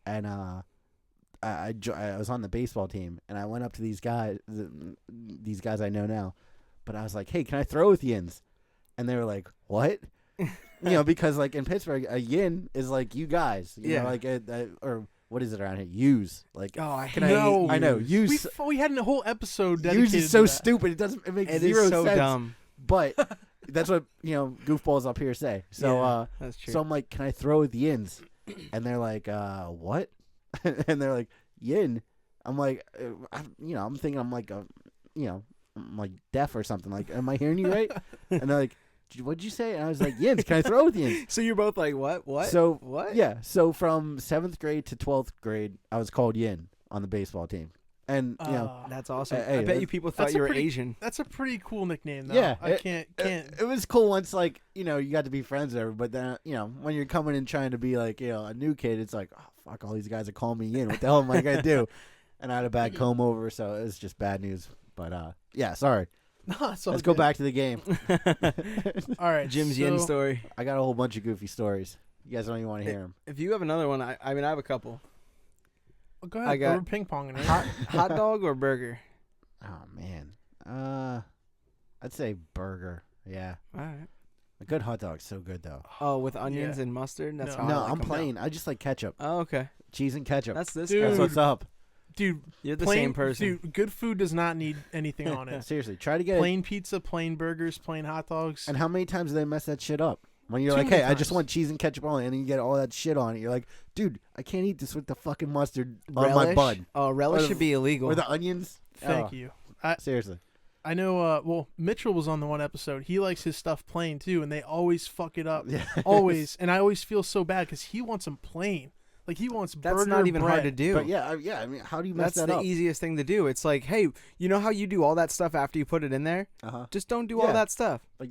and I was on the baseball team, and I went up to these guys I know now, but I was like, hey, can I throw with yins? And they were like, what? Because like in Pittsburgh, a yin is like you guys, Yeah. like or what is it around here? Use like Oh, I can hate No. I know use. use We had a whole episode dedicated use is so to that. stupid. It doesn't. It makes It zero is so sense. dumb. But that's what goofballs up here say. So Yeah, that's true. so I'm like, can I throw with yins? And they're like, what? And they're like, yin. I'm like, I'm thinking I'm like I'm like deaf or something. Like, am I hearing you right? And they're like, what'd you say? And I was like, yins. Can I throw with yins? So you're both like, what? What? So what? Yeah. So from 7th grade to 12th grade, I was called yin on the baseball team, and That's awesome. Hey, I bet you people thought that's you a were pretty- Asian. That's a pretty cool nickname, though. Yeah, I can't. It was cool once, like, you got to be friends there, but then, when you're coming in trying to be like, a new kid, it's like, oh, fuck, all these guys are calling me in. What the hell am I going to do? And I had a bad comb over, so it was just bad news. But, yeah, sorry. No, it's all Let's go good. back to the game. All right, Jim's yin so- story. I got a whole bunch of goofy stories. You guys don't even want to hear them. If you have another one, I mean, I have a couple. Oh, go ahead. I got- We're ping ponging. Right? Hot dog or burger? Oh, man. I'd say burger. Yeah. All right. A good hot dog's so good, though. Oh, with onions Yeah. and mustard? That's No. how No, I like I'm 'em. plain. I just like ketchup. Oh, okay. Cheese and ketchup. That's this Dude. guy. That's what's up. Dude, You're the plain, same person. Dude, good food does not need anything on it. Seriously, try to get Plain pizza, plain burgers, plain hot dogs. And how many times do they mess that shit up? When you're Too like, many hey, I just times. want cheese and ketchup only, and then you get all that shit on it. You're like, dude, I can't eat this with the fucking mustard on my bun. Oh, relish Or the- should be illegal. Or the onions. Thank Oh, you. Seriously. I know. Well, Mitchell was on the one episode. He likes his stuff plain too, and they always fuck it up. Yeah. Always, and I always feel so bad because he wants them plain. Like he wants That's burger not even bread. hard to do. But yeah, I mean, how do you mess That's that the up? easiest thing to do. It's like, hey, you know how you do all that stuff after you put it in there? Uh-huh. Just don't do all Yeah. that stuff. Like,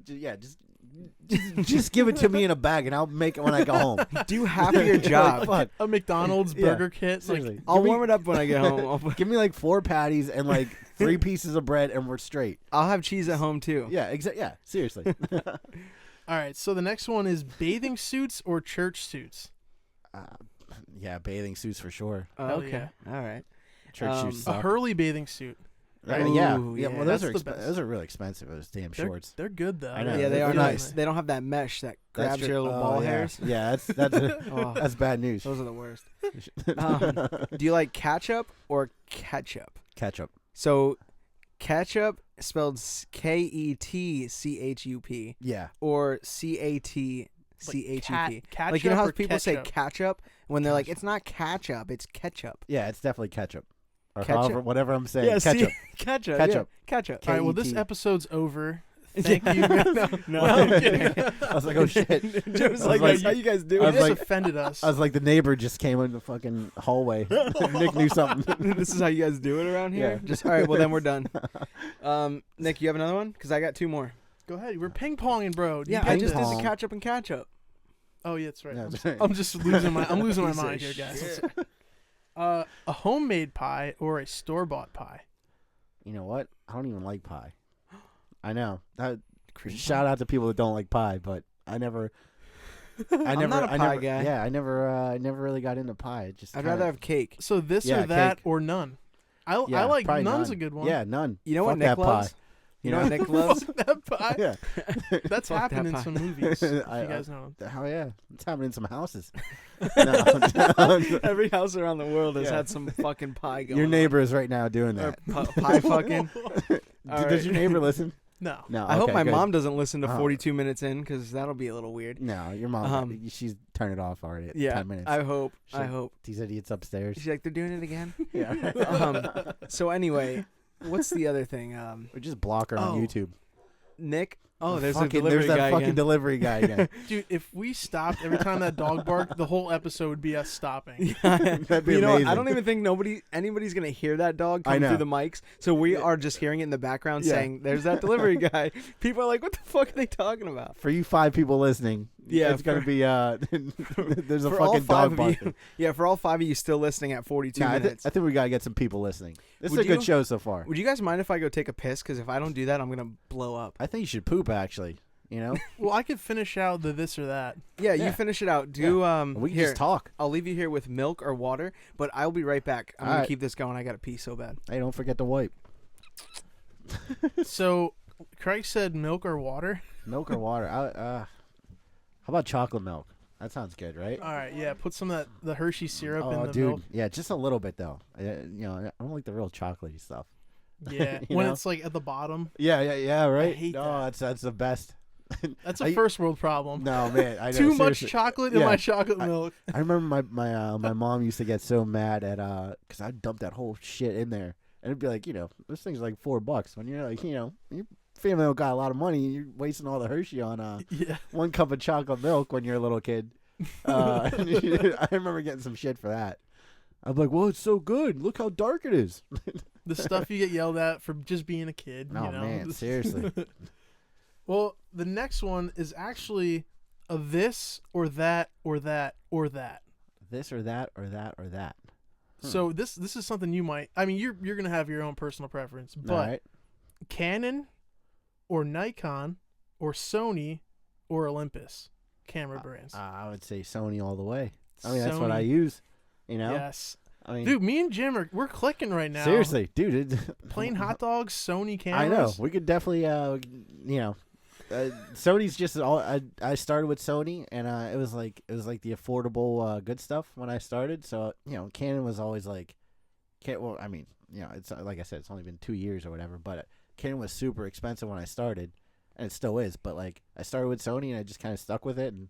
just give it to me in a bag, and I'll make it when I go home. Do half of your job. Fuck. A McDonald's Yeah. burger kit. Seriously. Like, I'll warm it up when I get home. Give me like 4 patties and like 3 pieces of bread, and we're straight. I'll have cheese at home too. Yeah, exactly. Yeah, seriously. all right. So the next one is bathing suits or church suits. Yeah, bathing suits for sure. Oh, Hell okay. All right. Church suits A suck. Hurley bathing suit. Yeah, Ooh, yeah. yeah, Well, those that's are the best. those are really expensive. Those damn shorts. They're good though. I know. Yeah, they they're are really nice. They don't have that mesh that grabs true. your little Oh, ball yeah. hairs. Yeah, Oh, that's bad news. those are the worst. Do you like ketchup or ketchup? Ketchup. So, ketchup spelled Ketchup Yeah. or Catchup. Ketchup Like you know how or people say ketchup? ketchup when they're like, it's not ketchup, it's ketchup. Yeah, it's definitely ketchup. Or Ketchup? however, whatever I'm saying. Yeah, ketchup. ketchup. Ketchup. Yeah, ketchup. All right. Well, this K-E-T. episode's over. Thank you. No, I'm kidding. I was like, oh shit. Joe's I like, was that's how you guys do I You was it. just like- offended us. I was like, the neighbor just came in the fucking hallway. Nick knew something. This is how you guys do it around here. Yeah. Just all right. Well, then we're done. Nick, you have another one? Because I got 2 more. Go ahead. We're ping ponging, bro. You Yeah, get I just this. did pong. the ketchup and ketchup. Oh yeah, that's right. Yeah, I'm, that's right. I'm just losing my. I'm losing my Piece of mind here, guys. shit. A homemade pie or a store bought pie. You know what? I don't even like pie. I know. That, Cream shout out to people that don't like pie, but I never. I'm not a I pie never, guy. Yeah, I never really got into pie. It just I'd kinda- rather have cake. So this Yeah, or that cake. or none. I Yeah, like probably none's none. a good one. Yeah, none. You know Fuck what Nick that loves? pie. You know what Nick loves? Fuck that pie. Yeah. That's Fuck happened that in pie. some movies. If you I- guys know. Hell yeah. It's happening in some houses. No. Every house around the world has Yeah. had some fucking pie going. Your on. neighbor is right now doing Or that. pie fucking. All Does right. your neighbor listen? No. No. I hope okay, my good. mom doesn't listen to Oh. 42 minutes in because that'll be a little weird. No, your mom. Um, She's turned it off already at Yeah, 10 minutes. I hope. I Shit. hope. These idiots upstairs. She's like, they're doing it again. Yeah. So anyway, what's the other thing? Or just block her on Oh. YouTube. Nick. Oh, there's a Fucking- delivery there's that guy fucking again. delivery guy again. Dude, if we stopped every time that dog barked, the whole episode would be us stopping. That'd be you know, amazing. I don't even think anybody's gonna hear that dog I come know. through the mics. So we are just hearing it in the background Yeah. saying, "There's that delivery guy." People are like, "What the fuck are they talking about?" For you 5 people listening, Yeah, it's gonna for- be there's a For all fucking 5 dog of barking. you, yeah, for all 5 of you still listening at 42 Nah, minutes. I think we gotta get some people listening. This Would is a good you? show so far. Would you guys mind if I go take a piss? Because if I don't do that, I'm gonna blow up. I think you should poop actually. You know, Well, I could finish out the this or that. Yeah, Yeah. you finish it out. Do we can here. just talk. I'll leave you here with milk or water, but I'll be right back. I'm gonna Alright. keep this going. I gotta pee so bad. Hey, don't forget to wipe. So, Craig said milk or water. Milk or water? How about chocolate milk? That sounds good, right? All right, yeah. Put some of the Hershey syrup in Oh, the dude, milk. yeah, just a little bit though. You know, I don't like the real chocolatey stuff. Yeah, You when know? it's like at the bottom. Yeah, right. hate no, that. that's the best. That's a I- first world problem. No, man, I know, Too much seriously. chocolate in Yeah. my chocolate milk. I remember my mom used to get so mad at because I dumped that whole shit in there, and it'd be like, you know, this thing's like $4 when you're like, you know, your family don't got a lot of money, you're wasting all the Hershey on Yeah. 1 cup of chocolate milk when you're a little kid. I remember getting some shit for that. I'm like, well, it's so good. Look how dark it is. The stuff you get yelled at for just being a kid. Oh you know? man, seriously. Well, the next one is actually a this or that or that or that. This or that or that or that. So this is something you might. I mean, you're gonna have your own personal preference, but All right. Canon or Nikon or Sony or Olympus camera brands. I would say Sony all the way. I mean, that's what I Sony. use. You know. Yes, I mean, dude. Me and Jim we're clicking right now. seriously, dude. Plain hot dogs, Sony I cameras. know. We could definitely, you know, Sony's just all. I started with Sony, and it was like the affordable good stuff when I started. So you know, Canon was always like Well, I mean, it's like I said, it's only been 2 years or whatever. But Canon was super expensive when I started, and it still is. But like, I started with Sony, and I just kind of stuck with it, and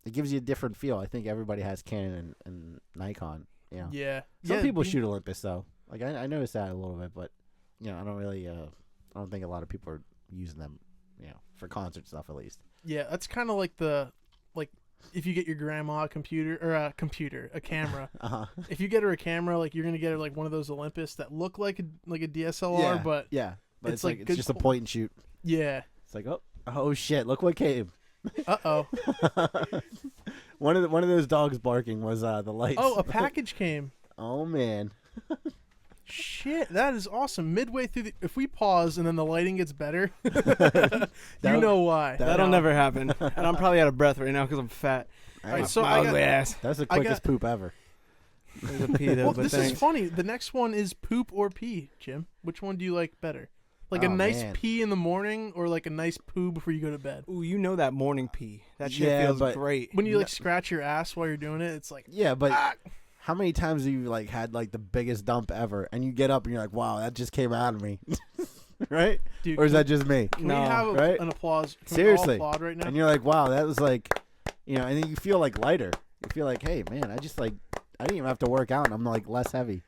it gives you a different feel. I think everybody has Canon and Nikon. Yeah. Some people shoot Olympus though. Like I noticed that a little bit, but I don't really. I don't think a lot of people are using them. For concert stuff at least. Yeah, that's kind of like if you get your grandma a camera. If you get her a camera, like you're gonna get her like one of those Olympus that look like a DSLR, but it's like it's just a point and shoot. Yeah, it's like oh shit, look what came. Uh-oh. one of those dogs barking was the lights. Oh, a package came. Oh man. Shit, that is awesome. Midway through if we pause and then the lighting gets better, you know why. That'll never happen. And I'm probably out of breath right now because I'm fat. All right, so I got, ass. That's the quickest poop ever. There's a pee though, well, but this is funny. The next one is poop or pee, Jim. Which one do you like better? Like a nice pee in the morning or like a nice poo before you go to bed? Ooh, you know that morning pee. That shit feels great. When you like scratch your ass while you're doing it, it's like but how many times have you like had like the biggest dump ever, and you get up and you're like, wow, that just came out of me, right? Dude, or is that just me? Can we have an applause? Can Seriously, we all applaud right now? And you're like, wow, that was like, and then you feel like lighter. You feel like, hey, man, I didn't even have to work out, and I'm like less heavy.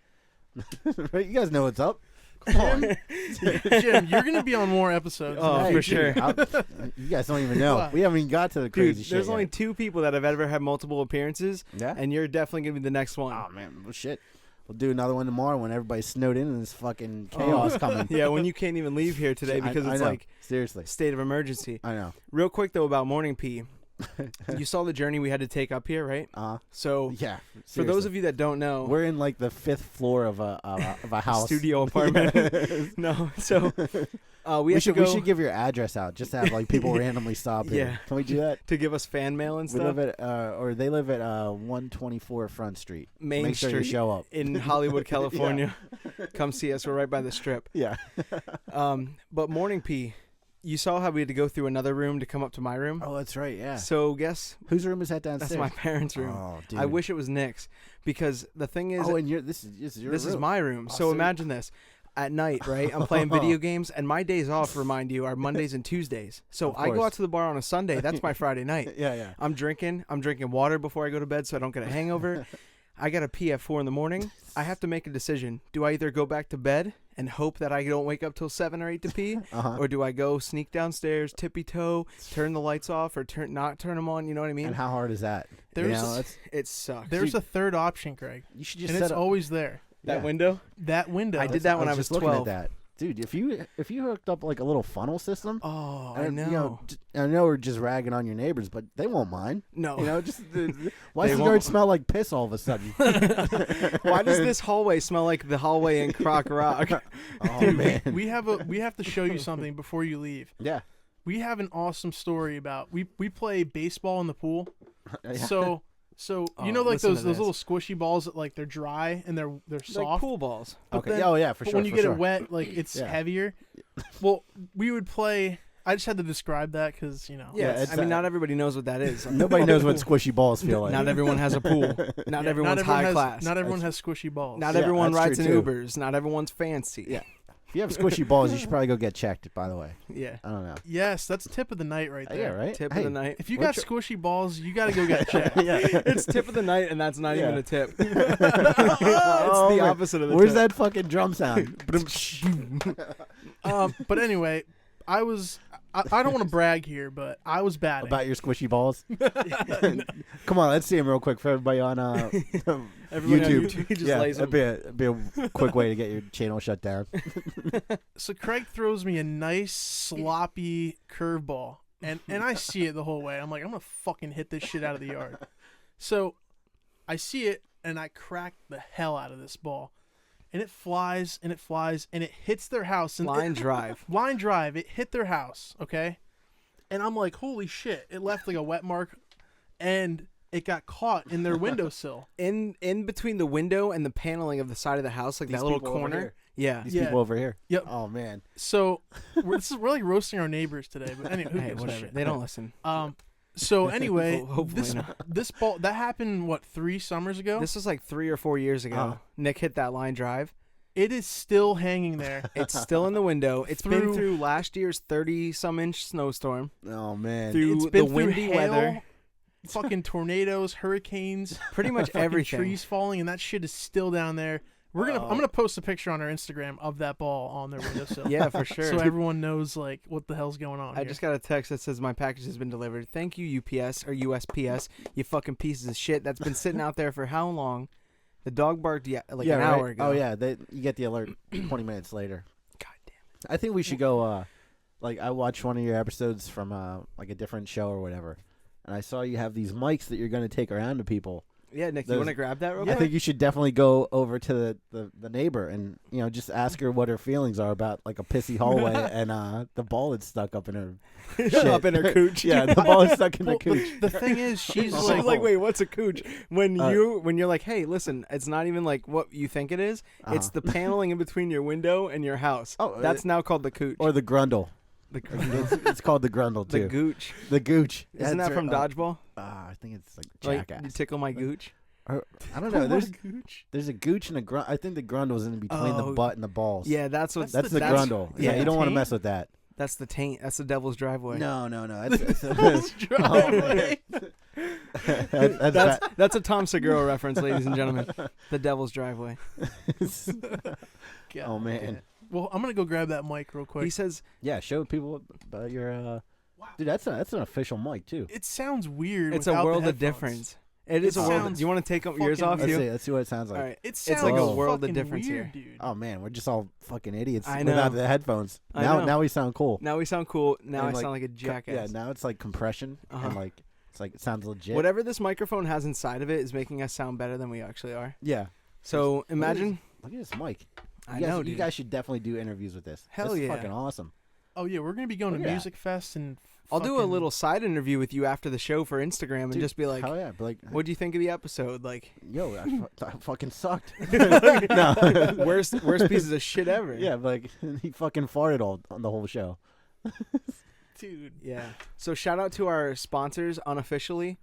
Right? You guys know what's up. Jim, you're gonna be on more episodes. Oh, for sure. You guys don't even know. We haven't even got to the crazy shit. There's only yet. 2 people that have ever had multiple appearances. Yeah. And you're definitely gonna be the next one. Oh man, well shit. We'll do another one tomorrow when everybody's snowed in and this fucking chaos coming. Yeah, when you can't even leave here today because it's like seriously state of emergency. I know. Real quick though about morning pee. You saw the journey we had to take up here, right? So yeah. Seriously. For those of you that don't know, we're in like the 5th floor of a house, studio apartment. No, so we should give your address out just to have like people randomly stop here. Yeah. Can we do that? To give us fan mail and stuff. They live at 124 Front Street. Make sure Street you show up in Hollywood, California. Come see us. We're right by the Strip. Yeah. But morning pee. You saw how we had to go through another room to come up to my room? Oh, that's right, yeah. So guess whose room is that downstairs? That's my parents' room. Oh, dude. I wish it was Nick's because the thing is and this is your room. This is my room. Oh, so imagine this. At night, right? I'm playing video games and my days off, remind you, are Mondays and Tuesdays. So I go out to the bar on a Sunday. That's my Friday night. Yeah. I'm drinking water before I go to bed so I don't get a hangover. I got to pee at 4 a.m. I have to make a decision. Do I either go back to bed and hope that I don't wake up till 7 or 8 to pee, or do I go sneak downstairs, tippy toe, turn the lights off, or not turn them on? You know what I mean? And how hard is that? It sucks. There's a third option, Craig. You should just and it's always there. That window. That window. I did that when I was 12. Looking at that. Dude, if you hooked up like a little funnel system, I know. I know we're just ragging on your neighbors, but they won't mind. No, why does the yard smell like piss all of a sudden? Why does this hallway smell like the hallway in Croc Rock? Oh man, we have to show you something before you leave. Yeah, we have an awesome story about we play baseball in the pool. Yeah. So you know, like those little squishy balls that like they're dry and they're soft, like pool balls. Okay. Then, for sure. When you get it wet, like it's heavier. Well, we would play. I just had to describe that because Yeah, I mean, not everybody knows what that is. Nobody knows what squishy balls feel like. Not everyone has a pool. Not everyone's high class. Not everyone has squishy balls. Not everyone rides in Ubers. Not everyone's fancy. Yeah. If you have squishy balls, you should probably go get checked, by the way. Yeah. I don't know. Yes, that's tip of the night right there. Yeah, right? Tip of the night. If you got squishy balls, you got to go get checked. Yeah. It's tip of the night, and that's not even a tip. It's the opposite of the Where's tip. that fucking drum sound? But anyway, I don't want to brag here, but I was batting. About your squishy balls? Come on, let's see him real quick for everybody on YouTube. He just lays them. That'd be a quick way to get your channel shut down. So Craig throws me a nice sloppy curveball, and I see it the whole way. I'm like, I'm gonna fucking hit this shit out of the yard. So I see it, and I crack the hell out of this ball. And it flies, and it flies, and it hits their house. And Line drive. Line drive. It hit their house, okay? And I'm like, holy shit. It left like a wet mark, and it got caught in their windowsill. In between the window and the paneling of the side of the house, like that little corner. Yeah. These people over here. Yep. Oh, man. So we're like roasting our neighbors today. But anyway, who Hey, gives a whatever. shit? They don't listen. So anyway, Hopefully not. this ball that happened 3 summers ago. This was like 3 or 4 years ago. Nick hit that line drive. It is still hanging there. It's still in the window. It's been Through- through last year's 30-some-inch snowstorm. Oh man. Through It's been the windy through hail, weather. fucking tornadoes, hurricanes, Pretty much fucking everything. trees falling, and that shit is still down there. I'm gonna post a picture on our Instagram of that ball on their windowsill. Yeah, for sure. So everyone knows like what the hell's going on. I just got a text that says my package has been delivered. Thank you, UPS or USPS. You fucking pieces of shit. That's been sitting out there for how long? The dog barked an hour ago. Oh yeah, you get the alert 20 minutes later. God damn it. I think we should go. Like I watched one of your episodes from like a different show or whatever, and I saw you have these mics that you're going to take around to people. Yeah, Nick, you Those- want to grab that real I quick? think you should definitely go over to the neighbor and just ask her what her feelings are about like a pissy hallway and the ball that's stuck up in her shit. Up in her cooch. Yeah, the ball is stuck in her Well, cooch. the thing is, she's She's like, like, wait, what's a cooch? When you're like, hey, listen, it's not even like what you think it is. It's the paneling in between your window and your house. Oh, That's now called the cooch. Or the grundle. the It's called the grundle the too. gooch. The gooch. Isn't that from Dodgeball? I think it's like Like, Jackass. you tickle my gooch. I don't know. There's gooch. there's a gooch and a grundle. I think the grundle's in between the Oh, butt and the balls. Yeah, that's what. That's the that's, grundle. Yeah, yeah, you don't want to taint? mess with that. That's the taint. That's the devil's driveway. No. That's driveway. that's That's a Tom Segura reference, ladies and gentlemen. The devil's driveway. Oh man. Well, I'm gonna go grab that mic real quick. He says, Yeah, show people about your. Dude, that's an official mic too. It sounds weird. "It's without a the world of headphones. difference." It is It a world. sounds Do you want to take yours fucking off Let's too? see. Let's see what it sounds like. All right. It sounds like a world of fucking difference weird, here. dude. Oh man, we're just all fucking idiots I know. without the headphones. I know. Now we sound cool. Now we sound cool. Now And I like, sound like a jackass. Yeah, now it's like compression Uh-huh. and like it's like it sounds legit. Whatever this microphone has inside of it is making us sound better than we actually are. Yeah. So imagine. Look at this mic. I You guys, know, you dude. guys should definitely do interviews with this. Hell This is yeah. fucking awesome. Oh yeah, we're gonna be going Look to at that. Music Fest and. I'll do a fucking- little side interview with you after the show for Instagram and Dude, just be like, hell yeah, but like, "What do you think of the episode?" Like, yo, I fucking sucked. no, worst pieces of shit ever. yeah, but like he fucking farted all on the whole show. dude. Yeah. So shout out to our sponsors unofficially,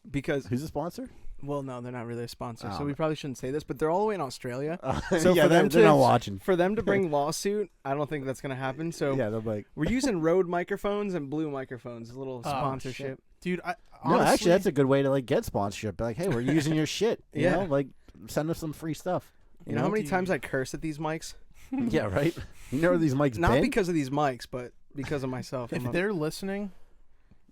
because Who's the sponsor? well, no, they're not really a sponsor, so Oh. we probably shouldn't say this, but they're all the way in Australia. So for them they're to- not watching. For them to bring lawsuit, I don't think that's gonna happen. So Yeah, they're like, we're using Rode microphones and Blue microphones, a little Oh, sponsorship. Dude, I no, honestly, actually, that's a good way to like get sponsorship. Be like, hey, we're using your shit. You Yeah. know, like send us some free stuff. You know how many Dude. times I curse at these mics? Yeah, right. You know where these mics Not been? because of these mics, but because of myself. if I'm a- they're listening,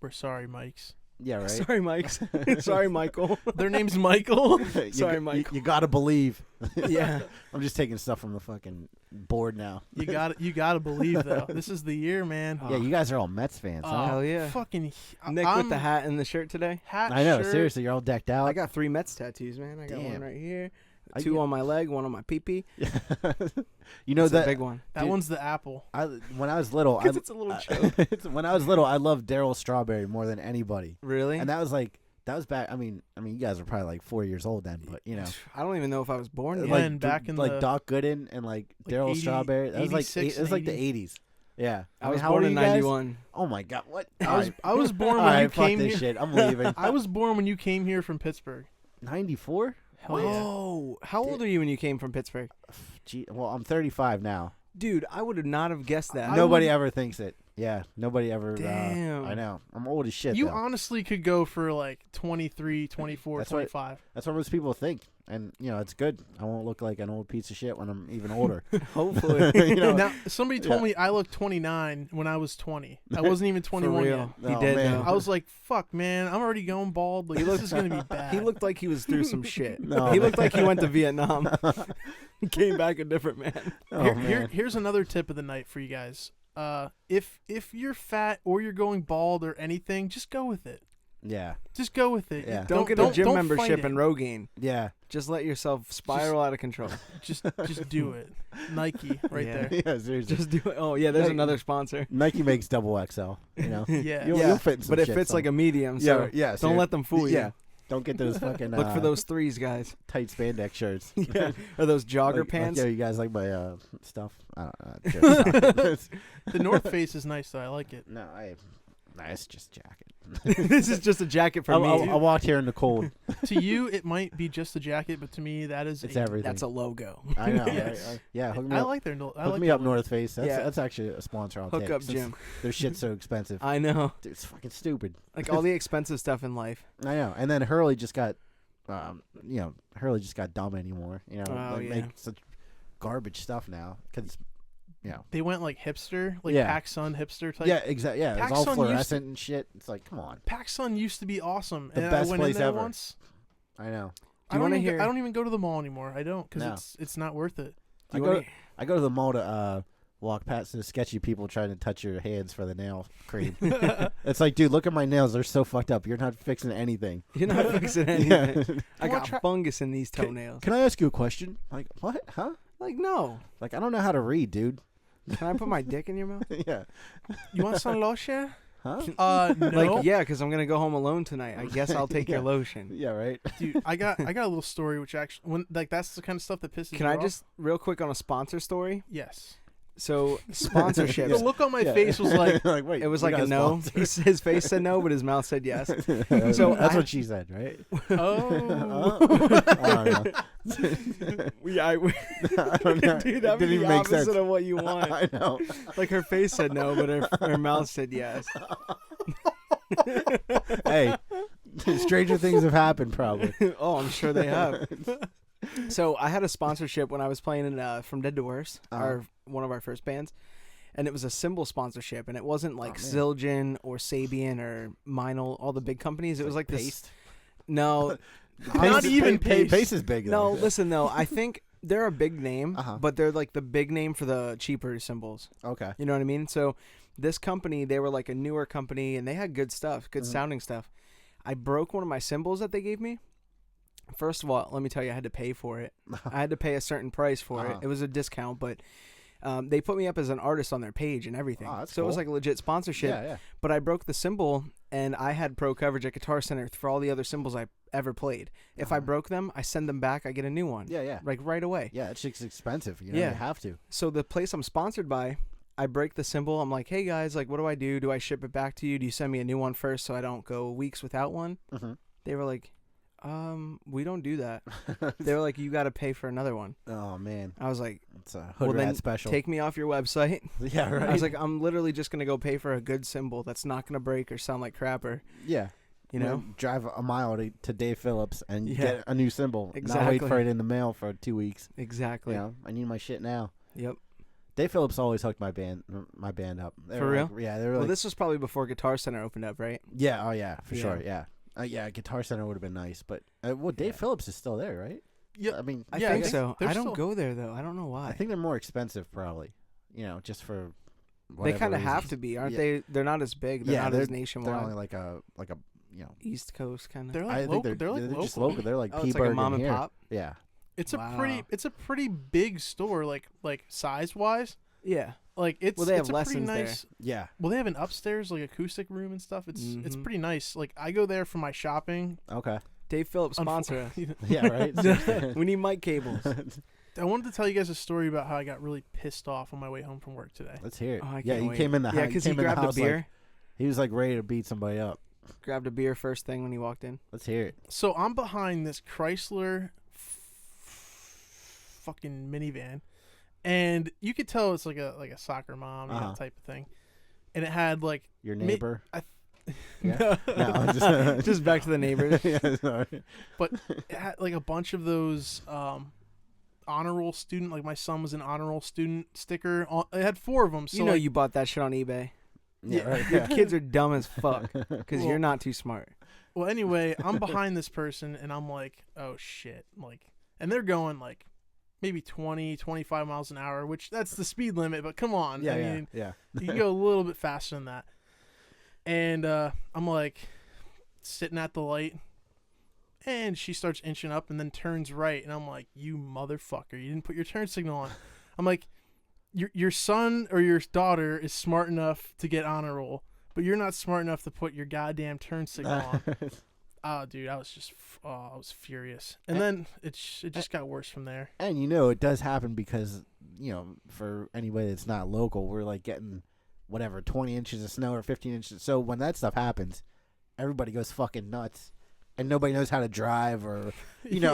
we're sorry, Mikes. Yeah, right. Sorry, Mikes. Sorry, Michael. Their name's Michael. You Sorry, g- Mike. You gotta believe. Yeah. I'm just taking stuff from the fucking board now. You got to believe though. This is the year, man. Yeah, you guys are all Mets fans, huh? Hell yeah. Fucking Nick I'm with the hat and the shirt today. hat. I know, shirt. seriously, you're all decked out. I got 3 Mets tattoos, man. I got one Damn. right here, I 2 get- on my leg, 1 on my pee-pee. You know It's a that big one. That Dude. one's the apple. when I was little, Because it's a little choke. when I was little, I loved Daryl Strawberry more than anybody, Really? and that was back. I mean, you guys were probably like 4 years old then, but you know, I don't even know if I was born yet. Like- like back in like the- Doc Gooden and like Daryl 80 Strawberry. That was like 86 it was like the and 80s. Yeah, I mean, was how born old in are you guys? 91. Oh my god, what? I was born All when right, you fuck came this here. shit. I'm leaving. I was born when you came here from Pittsburgh. 94. Hell yeah. Whoa. How old are you when you came from Pittsburgh? Gee, well, I'm 35 now. Dude, I would have not have guessed that. Nobody ever thinks it. Yeah, nobody ever. Damn. I know. I'm old as shit. You though. honestly could go for like 23, 24, That's what- 25. That's what most people think, and you know it's good. I won't look like an old piece of shit when I'm even older. Hopefully. you know. Now, somebody told Yeah. me I looked 29 when I was 20. I wasn't even For 21 yet. real. He Oh, did, man. though. I was like, fuck, man, I'm already going bald. Like, this is going to be bad. He looked like he was through some shit. No, he man. looked like he went to Vietnam. Came back a different man. Oh Here- man. here's another tip of the night for you guys. If you're fat or you're going bald or anything, just go with it. Yeah. Just go with it. Yeah. Don't get a gym don't membership fight in it. Rogaine. Yeah. Just let yourself spiral out of control. Just do it. Nike right Yeah. there. Yeah. Seriously. Just do it. Oh, yeah, there's Like- another sponsor. Nike makes double XL. You know. Yeah. You'll fit in some but it shit, fits so- like a medium, so yeah. don't let them fool you. Yeah. Don't get those fucking. Look for those 3s, guys. tight spandex shirts. Yeah. Or those jogger Like, pants. Yo, you guys like my stuff? I don't know. The North Face is nice though. I like it. No, Nah, it's just a jacket. This is just a jacket for me. I walked here in the cold. To you, it might be just a jacket, but to me, that is It's everything. That's a logo. I know. Yes. Right? Yeah, hook me I up. like their. Hook me up, North Face. That's, Yeah. that's actually a sponsor I'll Hook take. up, since Jim. Their shit's so expensive. I know. Dude, it's fucking stupid. Like all the expensive stuff in life. I know. And then Hurley just got, Hurley just got dumb anymore. Oh, they yeah. make such garbage stuff now because, They went like hipster, like Yeah. PacSun hipster type. yeah, exactly. Yeah, it's all PacSun used to- fluorescent and shit. It's like, come on. PacSun used to be awesome. The and best I went place in there ever. once. I know. Do you want to I hear? don't even go to the mall anymore. I don't because No. it's not worth it. Do you I go, wanna- I go to the mall to walk past the sketchy people trying to touch your hands for the nail cream. It's like, dude, look at my nails. They're so fucked up. You're not fixing anything. You're not fixing anything. I Wanna got try- fungus in these toenails. Can I ask you a question? Like, what? Huh? Like, no. Like, I don't know how to read, dude. Can I put my dick in your mouth? Yeah. You want some lotion? Huh? No. Like, yeah, because I'm gonna go home alone tonight. I guess I'll take your Yeah. lotion. Yeah, right. Dude, I got a little story which actually that's the kind of stuff that pisses Can me I off. just real quick on a sponsor story? Yes. So sponsorships. The look on my face was like, like, wait, It was we like got a no. sponsor. His face said no, but his mouth said yes. So that's I- what she said, right? oh. I don't know. I I don't know. Dude, It that would didn't be even the make opposite sense. of what you want. I know. Like her face said no, but her mouth said yes. Hey, stranger things have happened, probably. Oh, I'm sure they have. So I had a sponsorship when I was playing in From Dead to Worse, one of our first bands, and it was a cymbal sponsorship, and it wasn't like man. Zildjian or Sabian or Meinl, all the big companies. It was like this. Paste. No, Not even Pace. Pace is big. no. Though. Listen though, I think they're a big name, Uh-huh. but they're like the big name for the cheaper cymbals. Okay. You know what I mean? So this company, they were like a newer company, and they had good stuff, good sounding stuff. I broke one of my cymbals that they gave me. First of all, let me tell you, I had to pay for it. I had to pay a certain price for it. Uh-huh. It was a discount, but they put me up as an artist on their page and everything. Oh, that's so it was cool. like a legit sponsorship. Yeah, yeah. But I broke the cymbal, and I had pro coverage at Guitar Center for all the other cymbals I ever played. If I broke them, I send them back, I get a new one. Yeah, yeah. Like right away. Yeah, it's just expensive. You Yeah. have to. So the place I'm sponsored by, I break the cymbal. I'm like, hey guys, like, what do I do? Do I ship it back to you? Do you send me a new one first so I don't go weeks without one? Mhm. They were like, we don't do that. They were like, you got to pay for another one. Oh man, I was like, it's a well hood then rat special. take me off your website. Yeah, right. I was like, I'm literally just gonna go pay for a good cymbal that's not gonna break or sound like crapper. yeah. You know? drive a mile to Dave Phillips and Yeah. get a new cymbal. Not Exactly. wait for it in the mail for 2 weeks. Exactly. You know, I need my shit now. Yep. Dave Phillips always hooked my band up. They For were real? Like, yeah, they were Well, like, this was probably before Guitar Center opened up, right? yeah, oh yeah, for Yeah. sure, yeah. Yeah, Guitar Center would have been nice, but Dave Yeah. Phillips is still there, right? Yep. I mean, I Yeah, think I so. they're I don't still- go there though. I don't know why. I think they're more expensive, probably. You know, just for they whatever kind of have reasons. to be, aren't Yeah. they? They're not as big. They're not as They're nationwide. only like a East Coast kind of. They're I like think local. They're like they're local. just local. They're like Oh, it's P-Burg like a mom in and here. pop. Yeah, It's Wow. a pretty big store, like size wise. Yeah. Like it's Well, they have it's a pretty lessons there. nice. yeah. Well, they have an upstairs like acoustic room and stuff. It's Mhm. pretty nice. Like I go there for my shopping. Okay. Dave Phillips sponsor us. Yeah, right. We need mic cables. I wanted to tell you guys a story about how I got really pissed off on my way home from work today. Let's hear it. Oh, I Yeah, can't he wait. came in the Yeah, house. because he came in the grabbed a house beer. Like, he was like ready to beat somebody up. Grabbed a beer first thing when he walked in. Let's hear it. So I'm behind this Chrysler fucking minivan, and you could tell it's like a soccer mom, you know, Uh-huh. type of thing. And it had like Your Mi- neighbor. I- Yeah. No, I'm just Just back to the neighbors. yeah, sorry. but it had like a bunch of those honor roll student, like my son was an honor roll student sticker. It had 4 of them. So You know like, you bought that shit on eBay. Yeah, right. Your Yeah. kids are dumb as fuck because Well- you're not too smart. well, anyway, I'm behind this person and I'm like, oh shit, like, and they're going like maybe 20, 25 miles an hour, which that's the speed limit. But come on, Yeah, I yeah, mean, yeah. you can go a little bit faster than that. And I'm like sitting at the light, and she starts inching up and then turns right, and I'm like, you motherfucker, you didn't put your turn signal on. I'm like, your son or your daughter is smart enough to get honor roll, but you're not smart enough to put your goddamn turn signal on. Oh, dude, I was just, I was furious. And then it just got worse from there. And you know it does happen because, you know, for anybody that's not local, we're like getting whatever 20 inches of snow or 15 inches. So when that stuff happens, everybody goes fucking nuts, and nobody knows how to drive or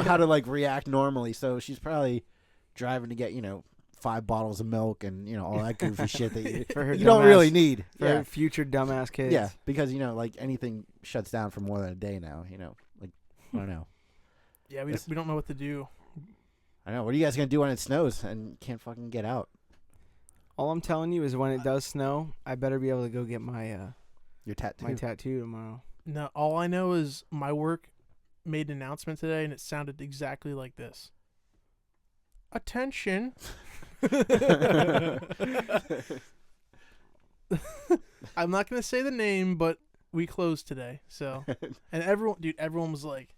how to like react normally. So she's probably driving to get 5 bottles of milk and all that goofy shit that For her you don't dumbass- really need. For future dumbass kids. Yeah, because like anything shuts down for more than a day now. Like I don't know. Yeah, we don't know what to do. I know. What are you guys gonna do when it snows and can't fucking get out? All I'm telling you is when it does snow, I better be able to go get my Your tattoo. my tattoo tomorrow. No, all I know is my work made an announcement today, and it sounded exactly like this. Attention. I'm not going to say the name, but we closed today. So, and everyone was like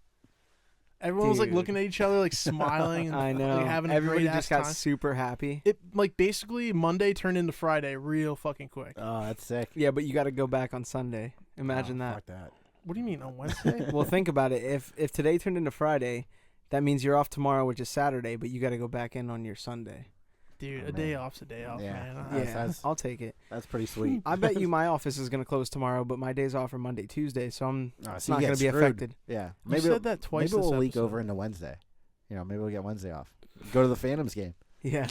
Dude. looking at each other, like smiling and I know. like, having a Everybody great just ass got time. super happy. It like basically Monday turned into Friday real fucking quick. Oh, that's sick. Yeah, but you got to go back on Sunday. Imagine Oh, that. Fuck that. What do you mean on Wednesday? Well, think about it. If today turned into Friday, that means you're off tomorrow, which is Saturday, but you got to go back in on your Sunday. Dude, Oh, a day man. off's a day off, Yeah. man. That's- Yeah, that's- I'll take it. That's pretty sweet. I bet you my office is going to close tomorrow, but my days off are Monday, Tuesday, so I'm Oh, it's so not you going get to be screwed. affected. Yeah. You said that twice Maybe this we'll leak episode. over into Wednesday. Maybe we'll get Wednesday off. Go to the Phantoms game. Yeah.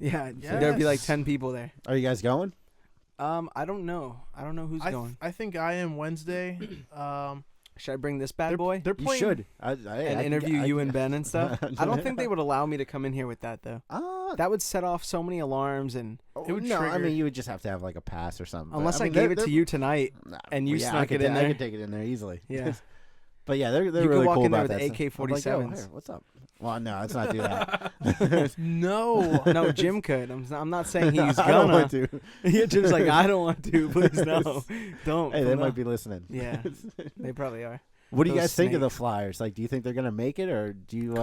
Yeah, there'll be like Yes. 10 people there. Are you guys going? I don't know. I don't know who's going. I think I am Wednesday. Should I bring this bad They're, boy they're You playing. should. and interview you and Ben and stuff? I don't think they would allow me to come in here with that though. That would set off so many alarms, and It would no, I trigger. mean you would just have to have like a pass or something. But, unless I mean, gave they're- it to they're- you tonight, Nah, and you yeah, snuck I could it in I there. could take it in there easily. Yeah. But yeah, they're You could really walk cool in there about with that. stuff. I'm like, yo, AK-47s. here, what's up? Well, no, let's not do that. No. No, Jim could. I'm not saying he's I don't gonna. want to. Yeah, Jim's like, I don't want to. Please no, don't. Hey, they No. might be listening. Yeah, they probably are. What do you Those guys think of the snakes. Flyers? Like, do you think they're gonna make it, or do you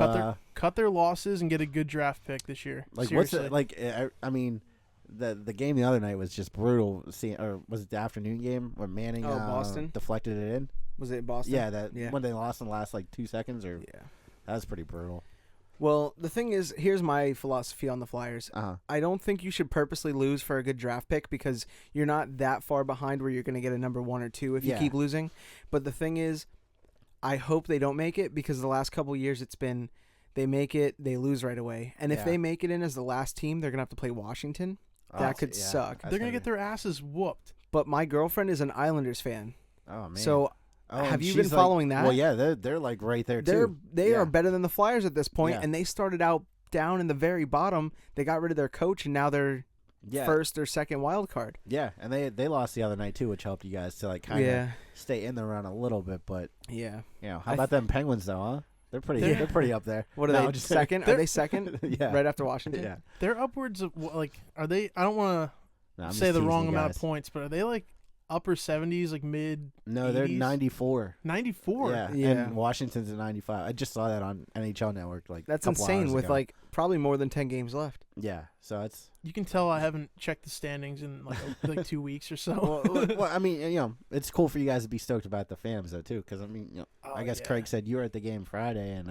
Cut their losses and get a good draft pick this year. like Seriously. what's it like? I mean, the game the other night was just brutal. Seeing, or was it the afternoon game where Manning Boston? deflected it in? Was it Boston? Yeah, when they lost in the last like 2 seconds, or Yeah. that was pretty brutal. Well, the thing is, here's my philosophy on the Flyers. Uh huh. I don't think you should purposely lose for a good draft pick because you're not that far behind where you're going to get a number 1 or 2 if you Yeah. keep losing. But the thing is, I hope they don't make it because the last couple of years it's been they make it, they lose right away. And if Yeah. they make it in as the last team, they're going to have to play Washington. That could suck. They're gonna get their asses whooped. But my girlfriend is an Islanders fan. Oh man. So Oh, have and you been she's, like- following that? Well, yeah, they're like right there too. They Yeah. are better than the Flyers at this point, Yeah. and they started out down in the very bottom. They got rid of their coach, and now they're Yeah. first or second wild card. Yeah, and they lost the other night too, which helped you guys to like kind of Yeah, stay in the run a little bit. But yeah. how I about them Penguins though? Huh? They're pretty. They're- They're pretty up there. What are No, they? just Second? Are They're- they second? Yeah. Right after Washington? Yeah. They're upwards of are they? I don't want No, to I'm say just the teasing wrong you amount guys. of points, but are they like upper 70s, like mid? No, they're 80s? 94. 94. Yeah. Yeah. And Washington's at 95. I just saw that on NHL Network. Like That's a couple insane. hours With ago. like probably more than 10 games left. Yeah. So it's You can tell I haven't checked the standings in like 2 weeks or so. well, I mean, it's cool for you guys to be stoked about the fans though too, because I mean, Oh, I guess yeah. Craig said you were at the game Friday and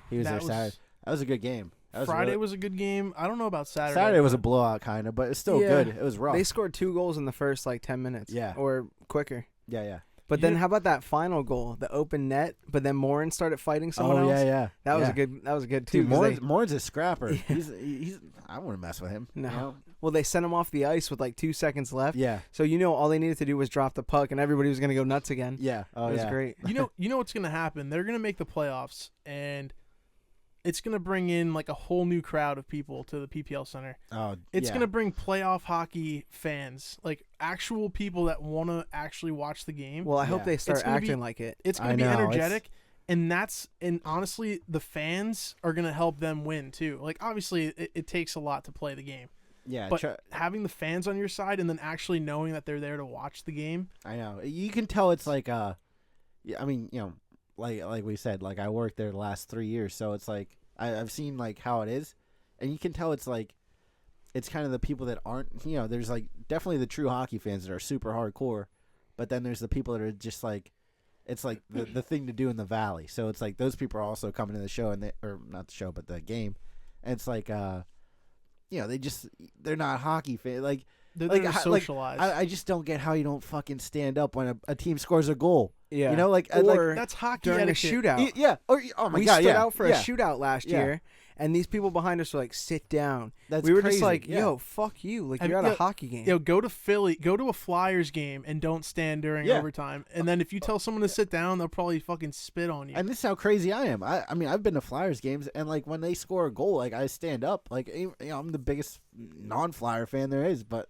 he was That there was- Saturday. That was a good game. That was Friday really- was a good game. I don't know about Saturday. Saturday was a but blowout kind of, but it's still Yeah. good. It was rough. They scored 2 goals in the first like 10 minutes. Yeah. Or quicker. yeah. But then You- how about that final goal, the open net? But then Morin started fighting someone else. yeah. That was yeah. a good. That was good too. Dude, 'cause Morin's a scrapper. Yeah. He's I wouldn't mess with him. No. Well, they sent him off the ice with like 2 seconds left. Yeah. So all they needed to do was drop the puck, and everybody was gonna go nuts again. Yeah. Oh, it was yeah. great. you know what's gonna happen? They're gonna make the playoffs, and it's gonna bring in like a whole new crowd of people to the PPL Center. Oh, It's yeah. gonna bring playoff hockey fans, like actual people that want to actually watch the game. Well, I hope Yeah. they start It's gonna be- acting like it. It's gonna I be know, it's- energetic, and honestly, the fans are gonna help them win too. Like obviously, it takes a lot to play the game, Yeah. but having the fans on your side and then actually knowing that they're there to watch the game. I know. You can tell it's like yeah, I mean, like we said, like I worked there the last 3 years, so it's like I've seen like how it is, and you can tell it's like it's kind of the people that aren't, there's like definitely the true hockey fans that are super hardcore, but then there's the people that are just like it's like the thing to do in the valley. So it's like those people are also coming to the show or not the show but the game, and it's like they're not hockey fans. Like They're Like, there to socialize. I just don't get how you don't fucking stand up when a team scores a goal. Yeah. You know, like Or That's hockey during a etiquette. shootout. yeah. Or oh my We god, stood yeah. out for yeah. a shootout last Yeah. year, and these people behind us were like, "Sit down." That's we were crazy. just like, yeah. "Yo, fuck you!" Like And, you're at yo, a hockey game. Yo, go to Philly, go to a Flyers game, and don't stand during Yeah. overtime. And then if you tell someone to sit down, they'll probably fucking spit on you. And this is how crazy I am. I mean, I've been to Flyers games, and like when they score a goal, like I stand up. Like I'm the biggest non-Flyer fan there is, but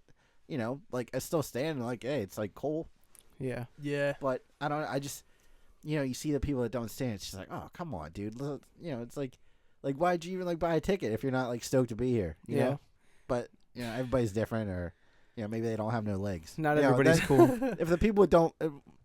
like I still stand. And like, hey, it's like Cole. Yeah. Yeah. But I don't. I just, you see the people that don't stand. It's just like, oh, come on, dude. It's like why'd you even like buy a ticket if you're not like stoked to be here? You Yeah. know? But everybody's different, or maybe they don't have no legs. Not You know, everybody's that- cool. If the people don't,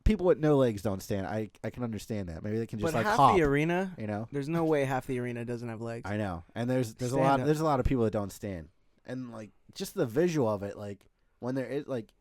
people with no legs don't stand, I can understand that. Maybe they can just But like half hop. the arena, You know. there's no way half the arena doesn't have legs. I know, and there's a Stand lot up. there's a lot of people that don't stand, and like just the visual of it, like when there is like,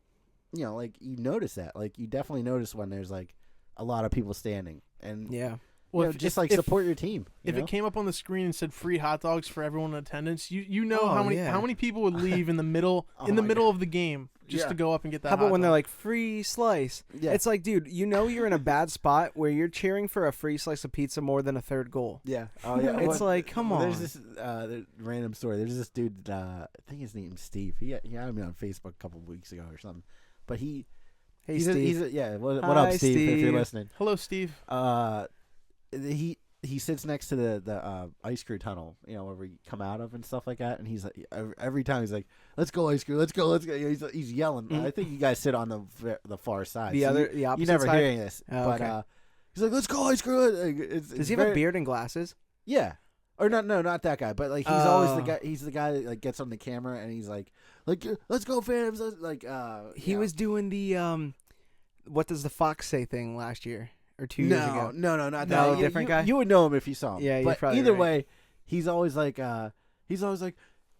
like you notice that, like you definitely notice when there's like a lot of people standing, and Yeah. Well, just like support your team. If you know? it came up on the screen and said free hot dogs for everyone in attendance, you know Oh, how many yeah. how many people would leave in the middle Oh in the my middle of the game just Yeah. to go up and get that. How about hot when they're dog? like free slice? Yeah. It's like, dude, you're in a bad spot where you're cheering for a free slice of pizza more than a third goal. yeah, oh yeah, It's like, come on. There's this random story. There's this dude. I think his name's Steve. He had me on Facebook a couple of weeks ago or something. But Hey, he's Steve. yeah. What Hi, up, Steve? If you're Steve. listening. Hello, Steve. He sits next to the ice crew tunnel, where we come out of and stuff like that. And he's like, every time he's like, "Let's go ice crew, let's go." He's yelling. Mhm. I think you guys sit on the far side. The so other, the you opposite never side. hearing this, Oh, but okay. he's like, "Let's go ice crew." Does he have a beard and glasses? Yeah. Or not that guy, but like he's always the Oh. guy. He's the guy that like gets on the camera and he's like, "Let's go, fans!" Like He was doing the what does the fox say thing last year or 2 years ago. No, not No, that. different guy? You would know him if you saw him. Yeah, you're but probably either right. way, he's always like,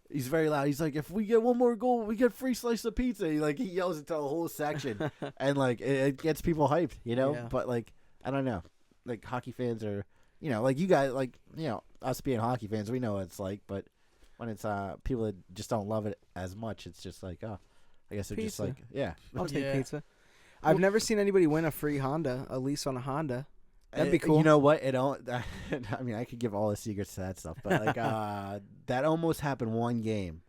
he's very loud. He's like, if we get one more goal, we get free slice of pizza. He yells it to the whole section, and like it gets people hyped, Yeah. But like I don't know, like hockey fans are, like you guys, like us being hockey fans, we know what it's like. But when it's people that just don't love it as much, it's just like, oh, I guess they're just Pizza. like, yeah. I'll take Yeah. pizza. I've never seen anybody win a free Honda, a lease on a Honda. That'd be cool. You know what? It don't. I mean, I could give all the secrets to that stuff, but like that almost happened one game,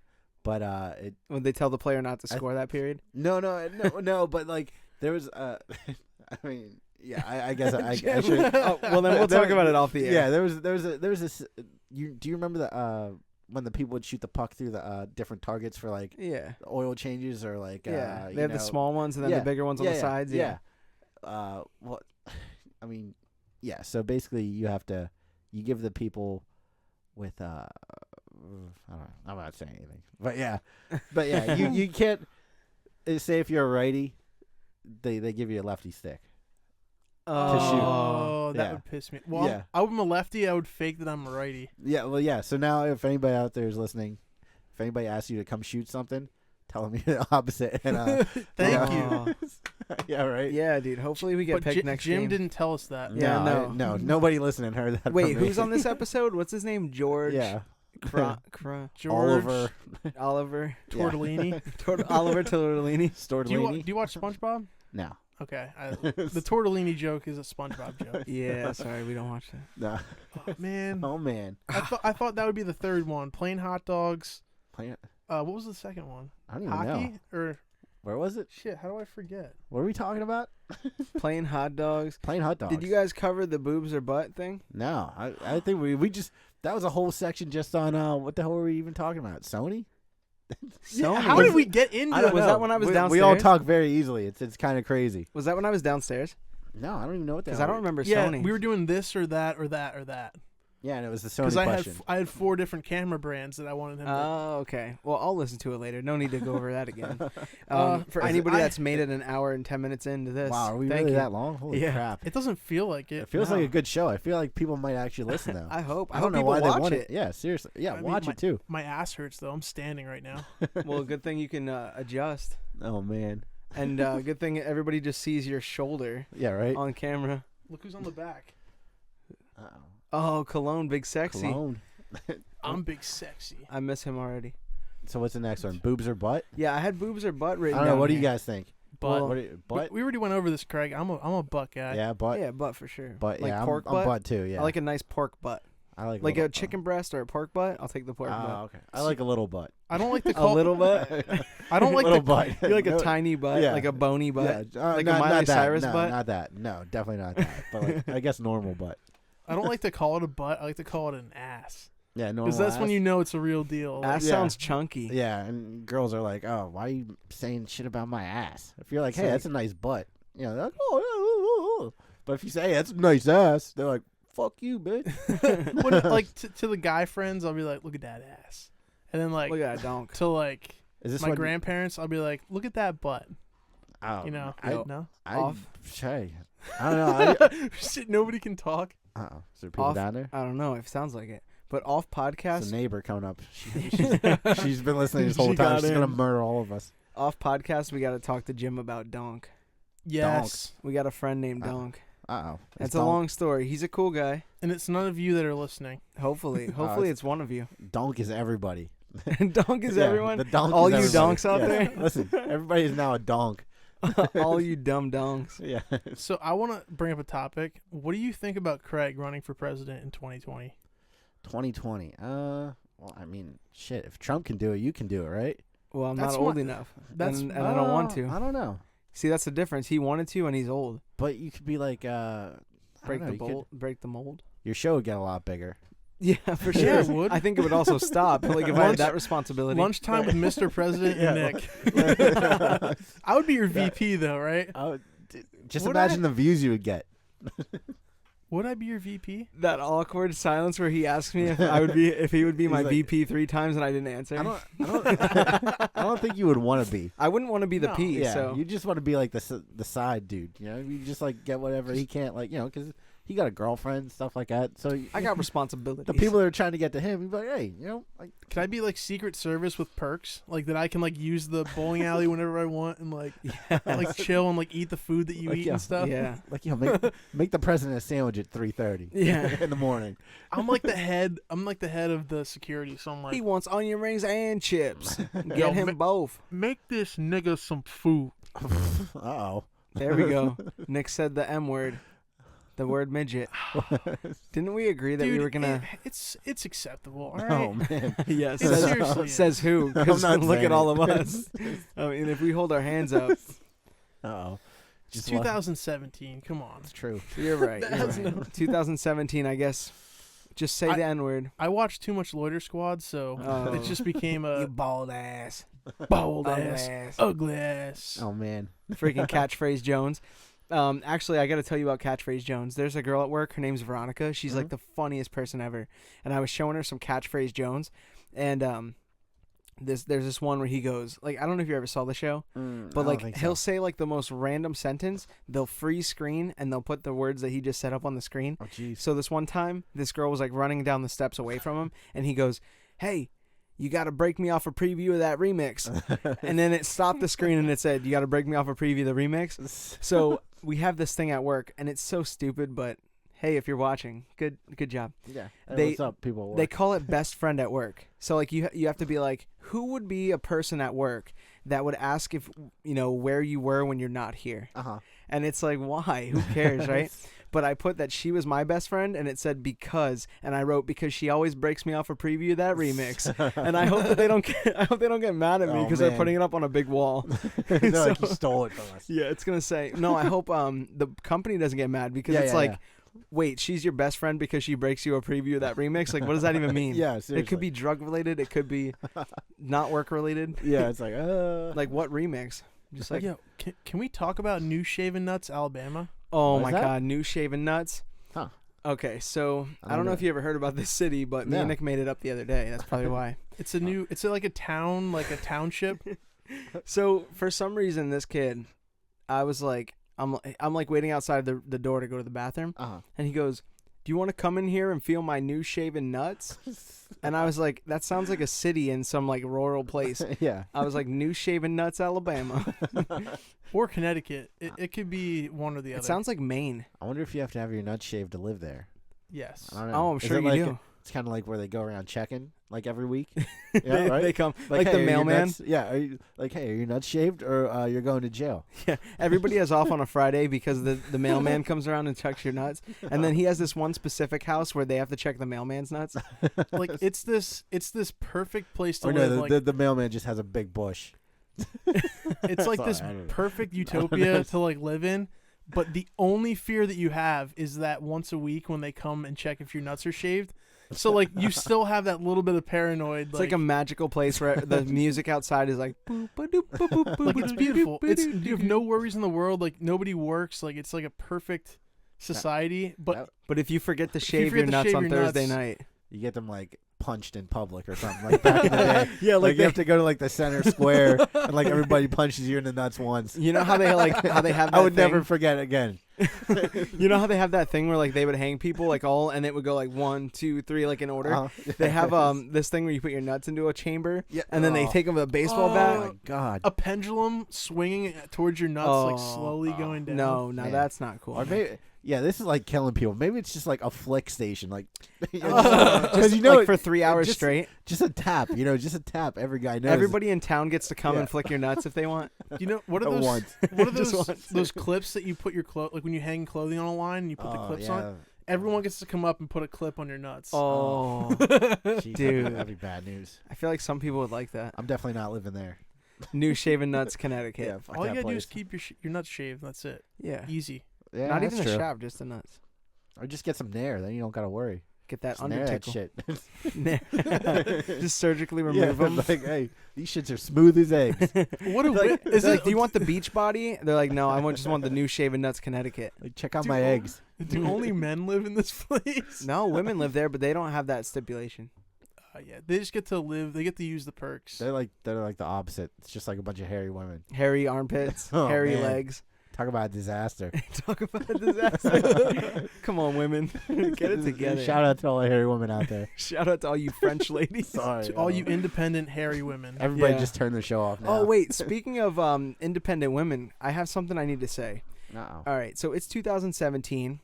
but it When they tell the player not to score that period. no. But like there was I mean, yeah. I guess I should. Oh, well, then we'll talk about it off the air. Yeah, there was this. Do you remember the when the people would shoot the puck through the different targets for like Yeah. oil changes or like Yeah. you They have the know- small ones and then Yeah, the bigger ones on the sides. Yeah. Well, I mean, yeah. So basically, you give the people with I don't know. I'm not saying anything, but yeah, you can't say if you're a righty, they give you a lefty stick. shoot. Oh, that Yeah. would piss me. Well, Yeah. I'm a lefty. I would fake that I'm a righty. Yeah, well, yeah. So now, if anybody out there is listening, if anybody asks you to come shoot something, tell them you're the opposite. And Thank Oh. you. yeah, right. Yeah, dude. Hopefully we get But picked next Jim game. didn't tell us that. Yeah, no, nobody listening heard that. Wait, from me. who's on this episode? What's his name? George. Yeah, George Oliver Oliver. Tortellini. Oliver Tortellini. Do you Stortellini. do you watch SpongeBob? No, Okay, the Tortellini joke is a SpongeBob joke. Yeah, sorry, we don't watch that. no. Oh, man, Oh man, I thought that would be the third one. Plain hot dogs. Play it. What was the second one? I don't even Hockey know. or Where was it? shit? How do I forget? What are we talking about? Plain hot dogs. Plain hot dogs. Did you guys cover the boobs or butt thing? No, I think we just that was a whole section just on what the hell were we even talking about? Sony? Sony. How did we get into I don't Was know. that when I was We all downstairs? talk very easily. It's kind of crazy. Was that when I was downstairs? No, I don't even know what that. Because I don't remember Yeah, Sony. we were doing this or that or that or that. Yeah, and it was the Sony Because question. I had 4 different camera brands that I wanted him to. Oh, okay. Well, I'll listen to it later. No need to go over that again. For I- anybody I- that's made it an hour and 10 minutes into this, Wow, are we thank really you. that long? Holy Yeah. crap! It doesn't feel like it. It feels No. like a good show. I feel like people might actually listen though. I hope. I don't know people why they watch want it. Yeah, seriously. Yeah, I mean, watch it too. My ass hurts though. I'm standing right now. Well, good thing you can adjust. Oh man. And good thing everybody just sees your shoulder Yeah, right. on camera. Look who's on the back. Oh, Cologne, big sexy. Cologne. I'm big sexy. I miss him already. So what's the next one? Boobs or butt? Yeah, I had boobs or butt I written don't know. down What do you here. guys think? Butt. What do you, butt? We already went over this, Craig. I'm a butt guy. Yeah, butt. Yeah, butt for sure. Butt. Like Yeah, pork I'm butt. butt too. Yeah, I like a nice pork butt. I like Like little, a chicken breast or a pork butt. I'll take the pork butt. okay. I like a little butt. I don't like to A call little butt. I don't like little to butt. You like a No, tiny butt, yeah. like a bony butt. Yeah, like a not Miley that. Cyrus no, butt? Not that. No, definitely not that. But like, I guess normal butt. I don't like to call it a butt. I like to call it an ass. Yeah, normal. Because that's when ass. you know it's a real deal. Like, Ass Yeah. sounds chunky. Yeah, and girls are like, "Oh, why are you saying shit about my ass?" If you're like, It's "Hey, like- that's a nice butt," you know, they're like, "Oh." But if you say, "Hey, that's a nice ass," they're like, "Fuck you, bitch." when, like to the guy friends, I'll be like, "Look at that ass," and then like Look at that donk. to like Is this my what grandparents, I'll be like, "Look at that butt." Oh, You know, I, no. I, Hey, I don't know. Shit, nobody can talk. Uh-oh. Is there people Off- down there? I don't know. It sounds like it. But off It's podcast, a neighbor coming up. She's been listening this whole She time. got She's gonna in. murder all of us. off podcast, we got to talk to Jim about donk. Yes, We got a friend named Oh. Donk. Uh-oh. It's a long story. He's a cool guy. and it's none of you that are listening. Hopefully, it's one of you. Donk is everybody. Donk is Yeah, everyone. The donk All is you everybody. donks out Yeah. there? Listen, everybody is now a donk. All you dumb donks. Yeah. So I want to bring up a topic. What do you think about Craig running for president in 2020? 2020. Well, I mean, shit. If Trump can do it, you can do it, right? Well, I'm That's not old what- enough, that's- and I don't want to. I don't know. See, that's the difference. He wanted to, and he's old. But you could be like, Break the you could- mold. Break the mold. Your show would get a lot bigger. Yeah, for Yeah, sure. it would. I think it would also stop. Like if I had that responsibility. Lunchtime with Mr. President Yeah. and Nick. I would be your VP though, right? Just Would imagine the views you would get. Would I be your VP? That awkward silence where he asked me if he would be my He's like- VP 3 times and I didn't answer. I don't think you would want to be. I wouldn't want to be the No. P. Yeah, So you just want to be like the side dude. You know, you just like get whatever he can't, like, you know, because he got a girlfriend, stuff like that. So I got responsibilities. the people that are trying to get to him, he'd be like, hey, you know, like, Can I be like Secret Service with perks, like that I can like use the bowling alley whenever I want and like like chill and like eat the food that you Like, eat yeah. and stuff? Yeah. like, you know, make the president a sandwich at 3:30. Yeah. in the morning. I'm like the head. I'm like the head of the security. So I'm like, He wants onion rings and chips. Yo, Get him both. make this nigga some food. Uh-oh. There we go. Nick said the M word. The word midget. Didn't we agree that Dude, we were gonna? it's acceptable. All right. Oh man. Yeah. It Says, seriously is. says who? I'm Because not look saying at all it. of us. I mean, if we hold our hands up, Uh-oh. It's Just 2017. Come on. It's true. you're right. That You're has right. 2017, I guess. Just say the N word. I watched too much Loiter Squad, so Oh. it just became You a bald ass. bold Ugly ass, ass. ugly ass. Oh man. Freaking Catchphrase Jones. Actually, I got to tell you about Catchphrase Jones. There's a girl at work. Her name's Veronica. She's like the funniest person ever. And I was showing her some Catchphrase Jones, and there's this one where he goes like, I don't know if you ever saw the show, but like he'll say like the most random sentence. They'll freeze screen and they'll put the words that he just set up on the screen. Oh jeez. So this one time, this girl was like running down the steps away from him, and he goes, "Hey, you got to break me off a preview of that remix." And then it stopped the screen and it said, "You got to break me off a preview of the remix." So we have this thing at work, and it's so stupid, but hey, if you're watching, good job. Yeah. Hey, They- what's up, people? at They work? call it best friend at work. So like you have to be like, who would be a person at work that would ask if where you were when you're not here? Uh-huh. And it's like, why? Who cares, right? But I put that she was my best friend, and it said because, and I wrote because she always breaks me off a preview of that remix. And I hope that they don't get mad at me Oh, because they're man. putting it up on a big wall. They're like, So- you stole it from us. Yeah, it's gonna say no. I hope the company doesn't get mad because Yeah, it's yeah, like, yeah. wait, she's your best friend because she breaks you a preview of that remix. Like, what does that even mean? Yeah, It seriously. could be drug related. It could be not work related. Yeah, it's like, Like what remix? Just like, Yo, can we talk about New Shaven Nuts, Alabama? oh What my is that? god, new shaven nuts. Huh. Okay, so I don't don't know know. if you ever heard about this city, but me and No. Nick made it up the other day. That's probably why. It's like a town, like a township. So for some reason, this kid, I was like, I'm like waiting outside the door to go to the bathroom, uh-huh. and he goes, "Do you want to come in here and feel my new shaven nuts?" And I was like, that sounds like a city in some like rural place. Yeah. I was like, New Shaven Nuts, Alabama. Or Connecticut. It could be one or the other. It sounds like Maine. I wonder if you have to have your nuts shaved to live there. Yes. I don't know. Oh, I'm Is sure it you like do. It's kind of like where they go around checking like every week. Yeah, right. They come like hey, the are your mailman. nuts- Yeah, are you like, hey, are your nuts shaved or you're going to jail? Yeah, everybody has off on a Friday because the mailman comes around and checks your nuts, and then he has this one specific house where they have to check the mailman's nuts. Like it's this perfect place to Or live. no, Like the mailman just has a big bush. it's like this Sorry, I don't know. perfect utopia to like live in. But the only fear that you have is that once a week when they come and check if your nuts are shaved. So like you still have that little bit of paranoid. It's like a magical place where the music outside is like boop, ba-doop, ba-boop, boop, like it's ba-doop, beautiful. It's ba-doop, you have no worries in the world. Like nobody works. Like it's like a perfect society. But But if you forget to you shave your forget to nuts shave on your Thursday nuts- night, You get them like punched in public or something like back in the day. Yeah, like like you they- have to go to like the center square and like everybody punches you in the nuts once. you know how they have that I would thing? never forget again. You know how they have that thing where like they would hang people like all, and it would go like 1, 2, 3 like in order. They have this thing where you put your nuts into a chamber, Yeah. and then they Oh. take them with a baseball Oh bat. my god. a pendulum swinging towards your nuts, like slowly going down. No, Man. that's not cool. Or maybe, yeah, this is like killing people. Maybe it's just like a flick station, like Just, because you know like it- for 3 hours just- straight. just a tap. You know, just a tap. Every guy knows. Everybody in town gets to come Yeah. and flick your nuts if they want. You know what are At those? once. What are Just those? once. Those clips that you put your like when you hang clothing on a line and you put the clips on. Everyone gets to come up and put a clip on your nuts. Oh, Jeez, Dude. that'd be bad news. I feel like some people would like that. I'm definitely not living there. New Shaven Nuts, Connecticut. Yeah, fuck All you that gotta do place. is keep your nuts shaved. That's it. Yeah. Easy. Yeah, Not that's even true. the shaft, just the nuts. Or just get some nair. Then you don't gotta worry. Get that Just nair that undertickle. shit. Just surgically Yeah, remove them. like, hey, these shits are smooth as eggs. What a Like, is like, it? do you want the beach body? They're like, no, just want the New Shaven Nuts, Connecticut. Like, check out Dude, my eggs. Do only men live in this place? No, women live there, but they don't have that stipulation. Yeah, they just get to live. They get to use the perks. They're like the opposite. It's just like a bunch of hairy women. Hairy armpits, Oh, hairy man. legs. Talk about a disaster. Talk about a disaster. Come on, women. Get it together. Shout out to all the hairy women out there. Shout out to all you French ladies. Sorry. To all you independent hairy women. Everybody Yeah. just turn the show off now. Oh, wait. Speaking of independent women, I have something I need to say. Uh-oh. All right. So it's 2017.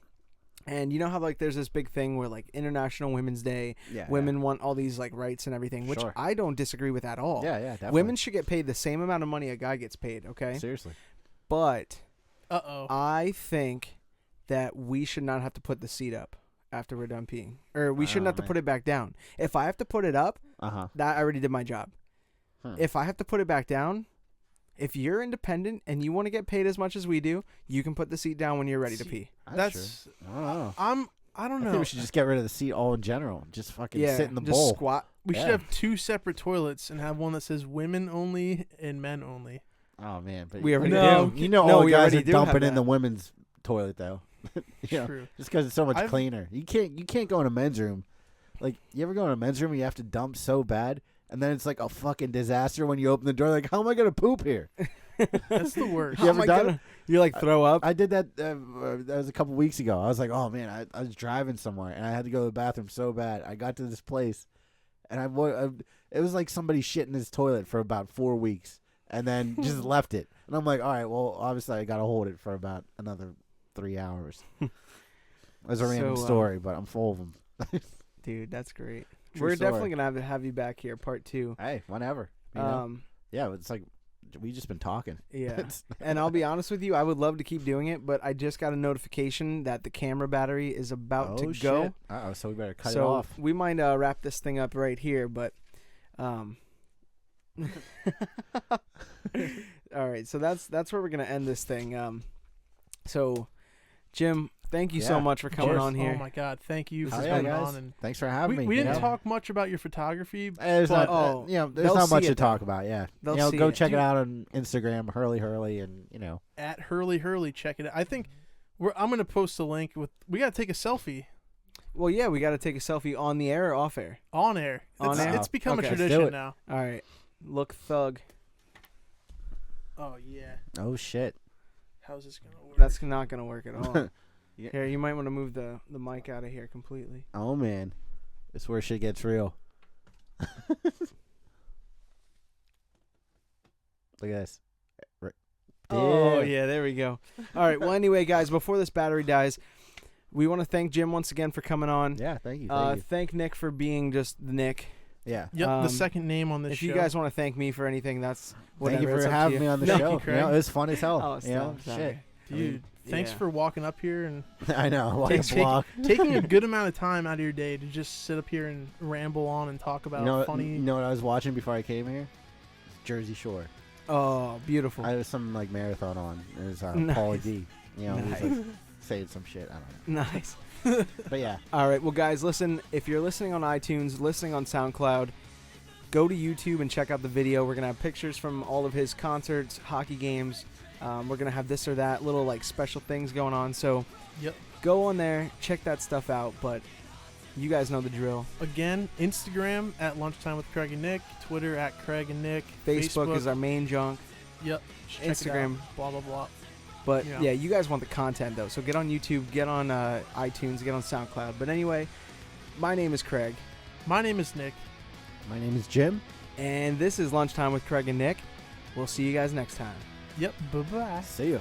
And you know how like there's this big thing where like International Women's Day, Yeah, women want all these like rights and everything, which Sure. I don't disagree with at all. Yeah, definitely. Women should get paid the same amount of money a guy gets paid, okay? Seriously. But Uh-oh. I think that we should not have to put the seat up after we're done peeing. Or we shouldn't Oh, have to man. put it back down. If I have to put it up, Uh-huh. that I already did my job. Hmm. If I have to put it back down, if you're independent and you want to get paid as much as we do, you can put the seat down when you're ready to pee. That's true. I don't know. I don't I know. think we should just get rid of the seat all in general. Just fucking Yeah, sit in the just bowl. squat. We should Yeah. have two separate toilets and have one that says women only and men only. Oh man, but We already no, do. you know No, all the we guys already are do have dumping in that. the women's toilet though. You know, True. just because it's so much I've- cleaner. You can't go in a men's room. Like you ever go in a men's room and you have to dump so bad, and then it's like a fucking disaster when you open the door. Like, how am I gonna poop here? That's the worst. You How ever am I done gonna- You like throw up? I did that. That was a couple weeks ago. I was like, oh man, I was driving somewhere and I had to go to the bathroom so bad. I got to this place, and it was like somebody shit in his toilet for about 4 weeks, and then just left it. And I'm like, all right, well, obviously I got to hold it for about another 3 hours. It was a random So, story, but I'm full of them. Dude, that's great. True We're story. definitely going to have you back here, part 2. Hey, whenever. You know? Yeah, it's like we just been talking. Yeah. It's- And I'll be honest with you, I would love to keep doing it, but I just got a notification that the camera battery is about to go. Uh-oh, so we better cut it So off. we might wrap this thing up right here, but all right, so that's where we're gonna end this thing. So Jim, thank you so Yeah, much for coming course. on here. Oh my God! Thank you This for has yeah, coming guys. on. And Thanks for having me. we you didn't know? talk much about your photography. There's but- not, there's they'll not much see to it, talk though. about. Yeah, They'll see go it. check it Dude. out on Instagram, Hurley, and At Hurley, check it out. I think I'm gonna post a link with. We gotta take a selfie Well, yeah, we got to take a selfie on the air or off air. on air. On It's, air? it's become Okay. a Let's do tradition it. now. All right, look thug. Oh yeah. oh shit. How's this gonna work? That's not gonna work at all. Yeah. Here, you might want to move the mic out of here completely. Oh man, this is where shit gets real. Look at this. Oh There. yeah, there we go. All right. Well, anyway, guys, before this battery dies, We want to thank Jim once again for coming on. Yeah, thank you. Thank you. Thank Nick for being just Nick. Yeah. Yep, the second name on this If show. you guys want to thank me for anything, that's whatever. Thank you It's for up to having you. me on the Thank show. you, Craig. It was fun as hell. Oh, stop, sorry. Shit. Dude, thanks yeah. for walking up here and I know. What a take- block. taking a good amount of time out of your day to just sit up here and ramble on and talk about funny. You know what I was watching before I came here? Jersey Shore. Oh, beautiful. I was some like marathon on. It was Nice. Pauly D. You know, he was Nice. like saying some shit. I don't know. Nice. But yeah. All right, well, guys, listen. If you're listening on iTunes, listening on SoundCloud, go to YouTube and check out the video. We're gonna have pictures from all of his concerts, hockey games. We're gonna have this or that little like special things going on. So, Yep. go on there, check that stuff out. But you guys know the drill. Again, Instagram at Lunchtime with Craig and Nick, Twitter at Craig and Nick, Facebook is our main junk. Yep. Check it Instagram. out, blah blah blah. But Yeah. yeah, you guys want the content though. So get on YouTube, get on iTunes, get on SoundCloud. But anyway, my name is Craig, My name is Nick. My name is Jim. and this is Lunchtime with Craig and Nick. We'll see you guys next time. Yep. Bye bye. See ya.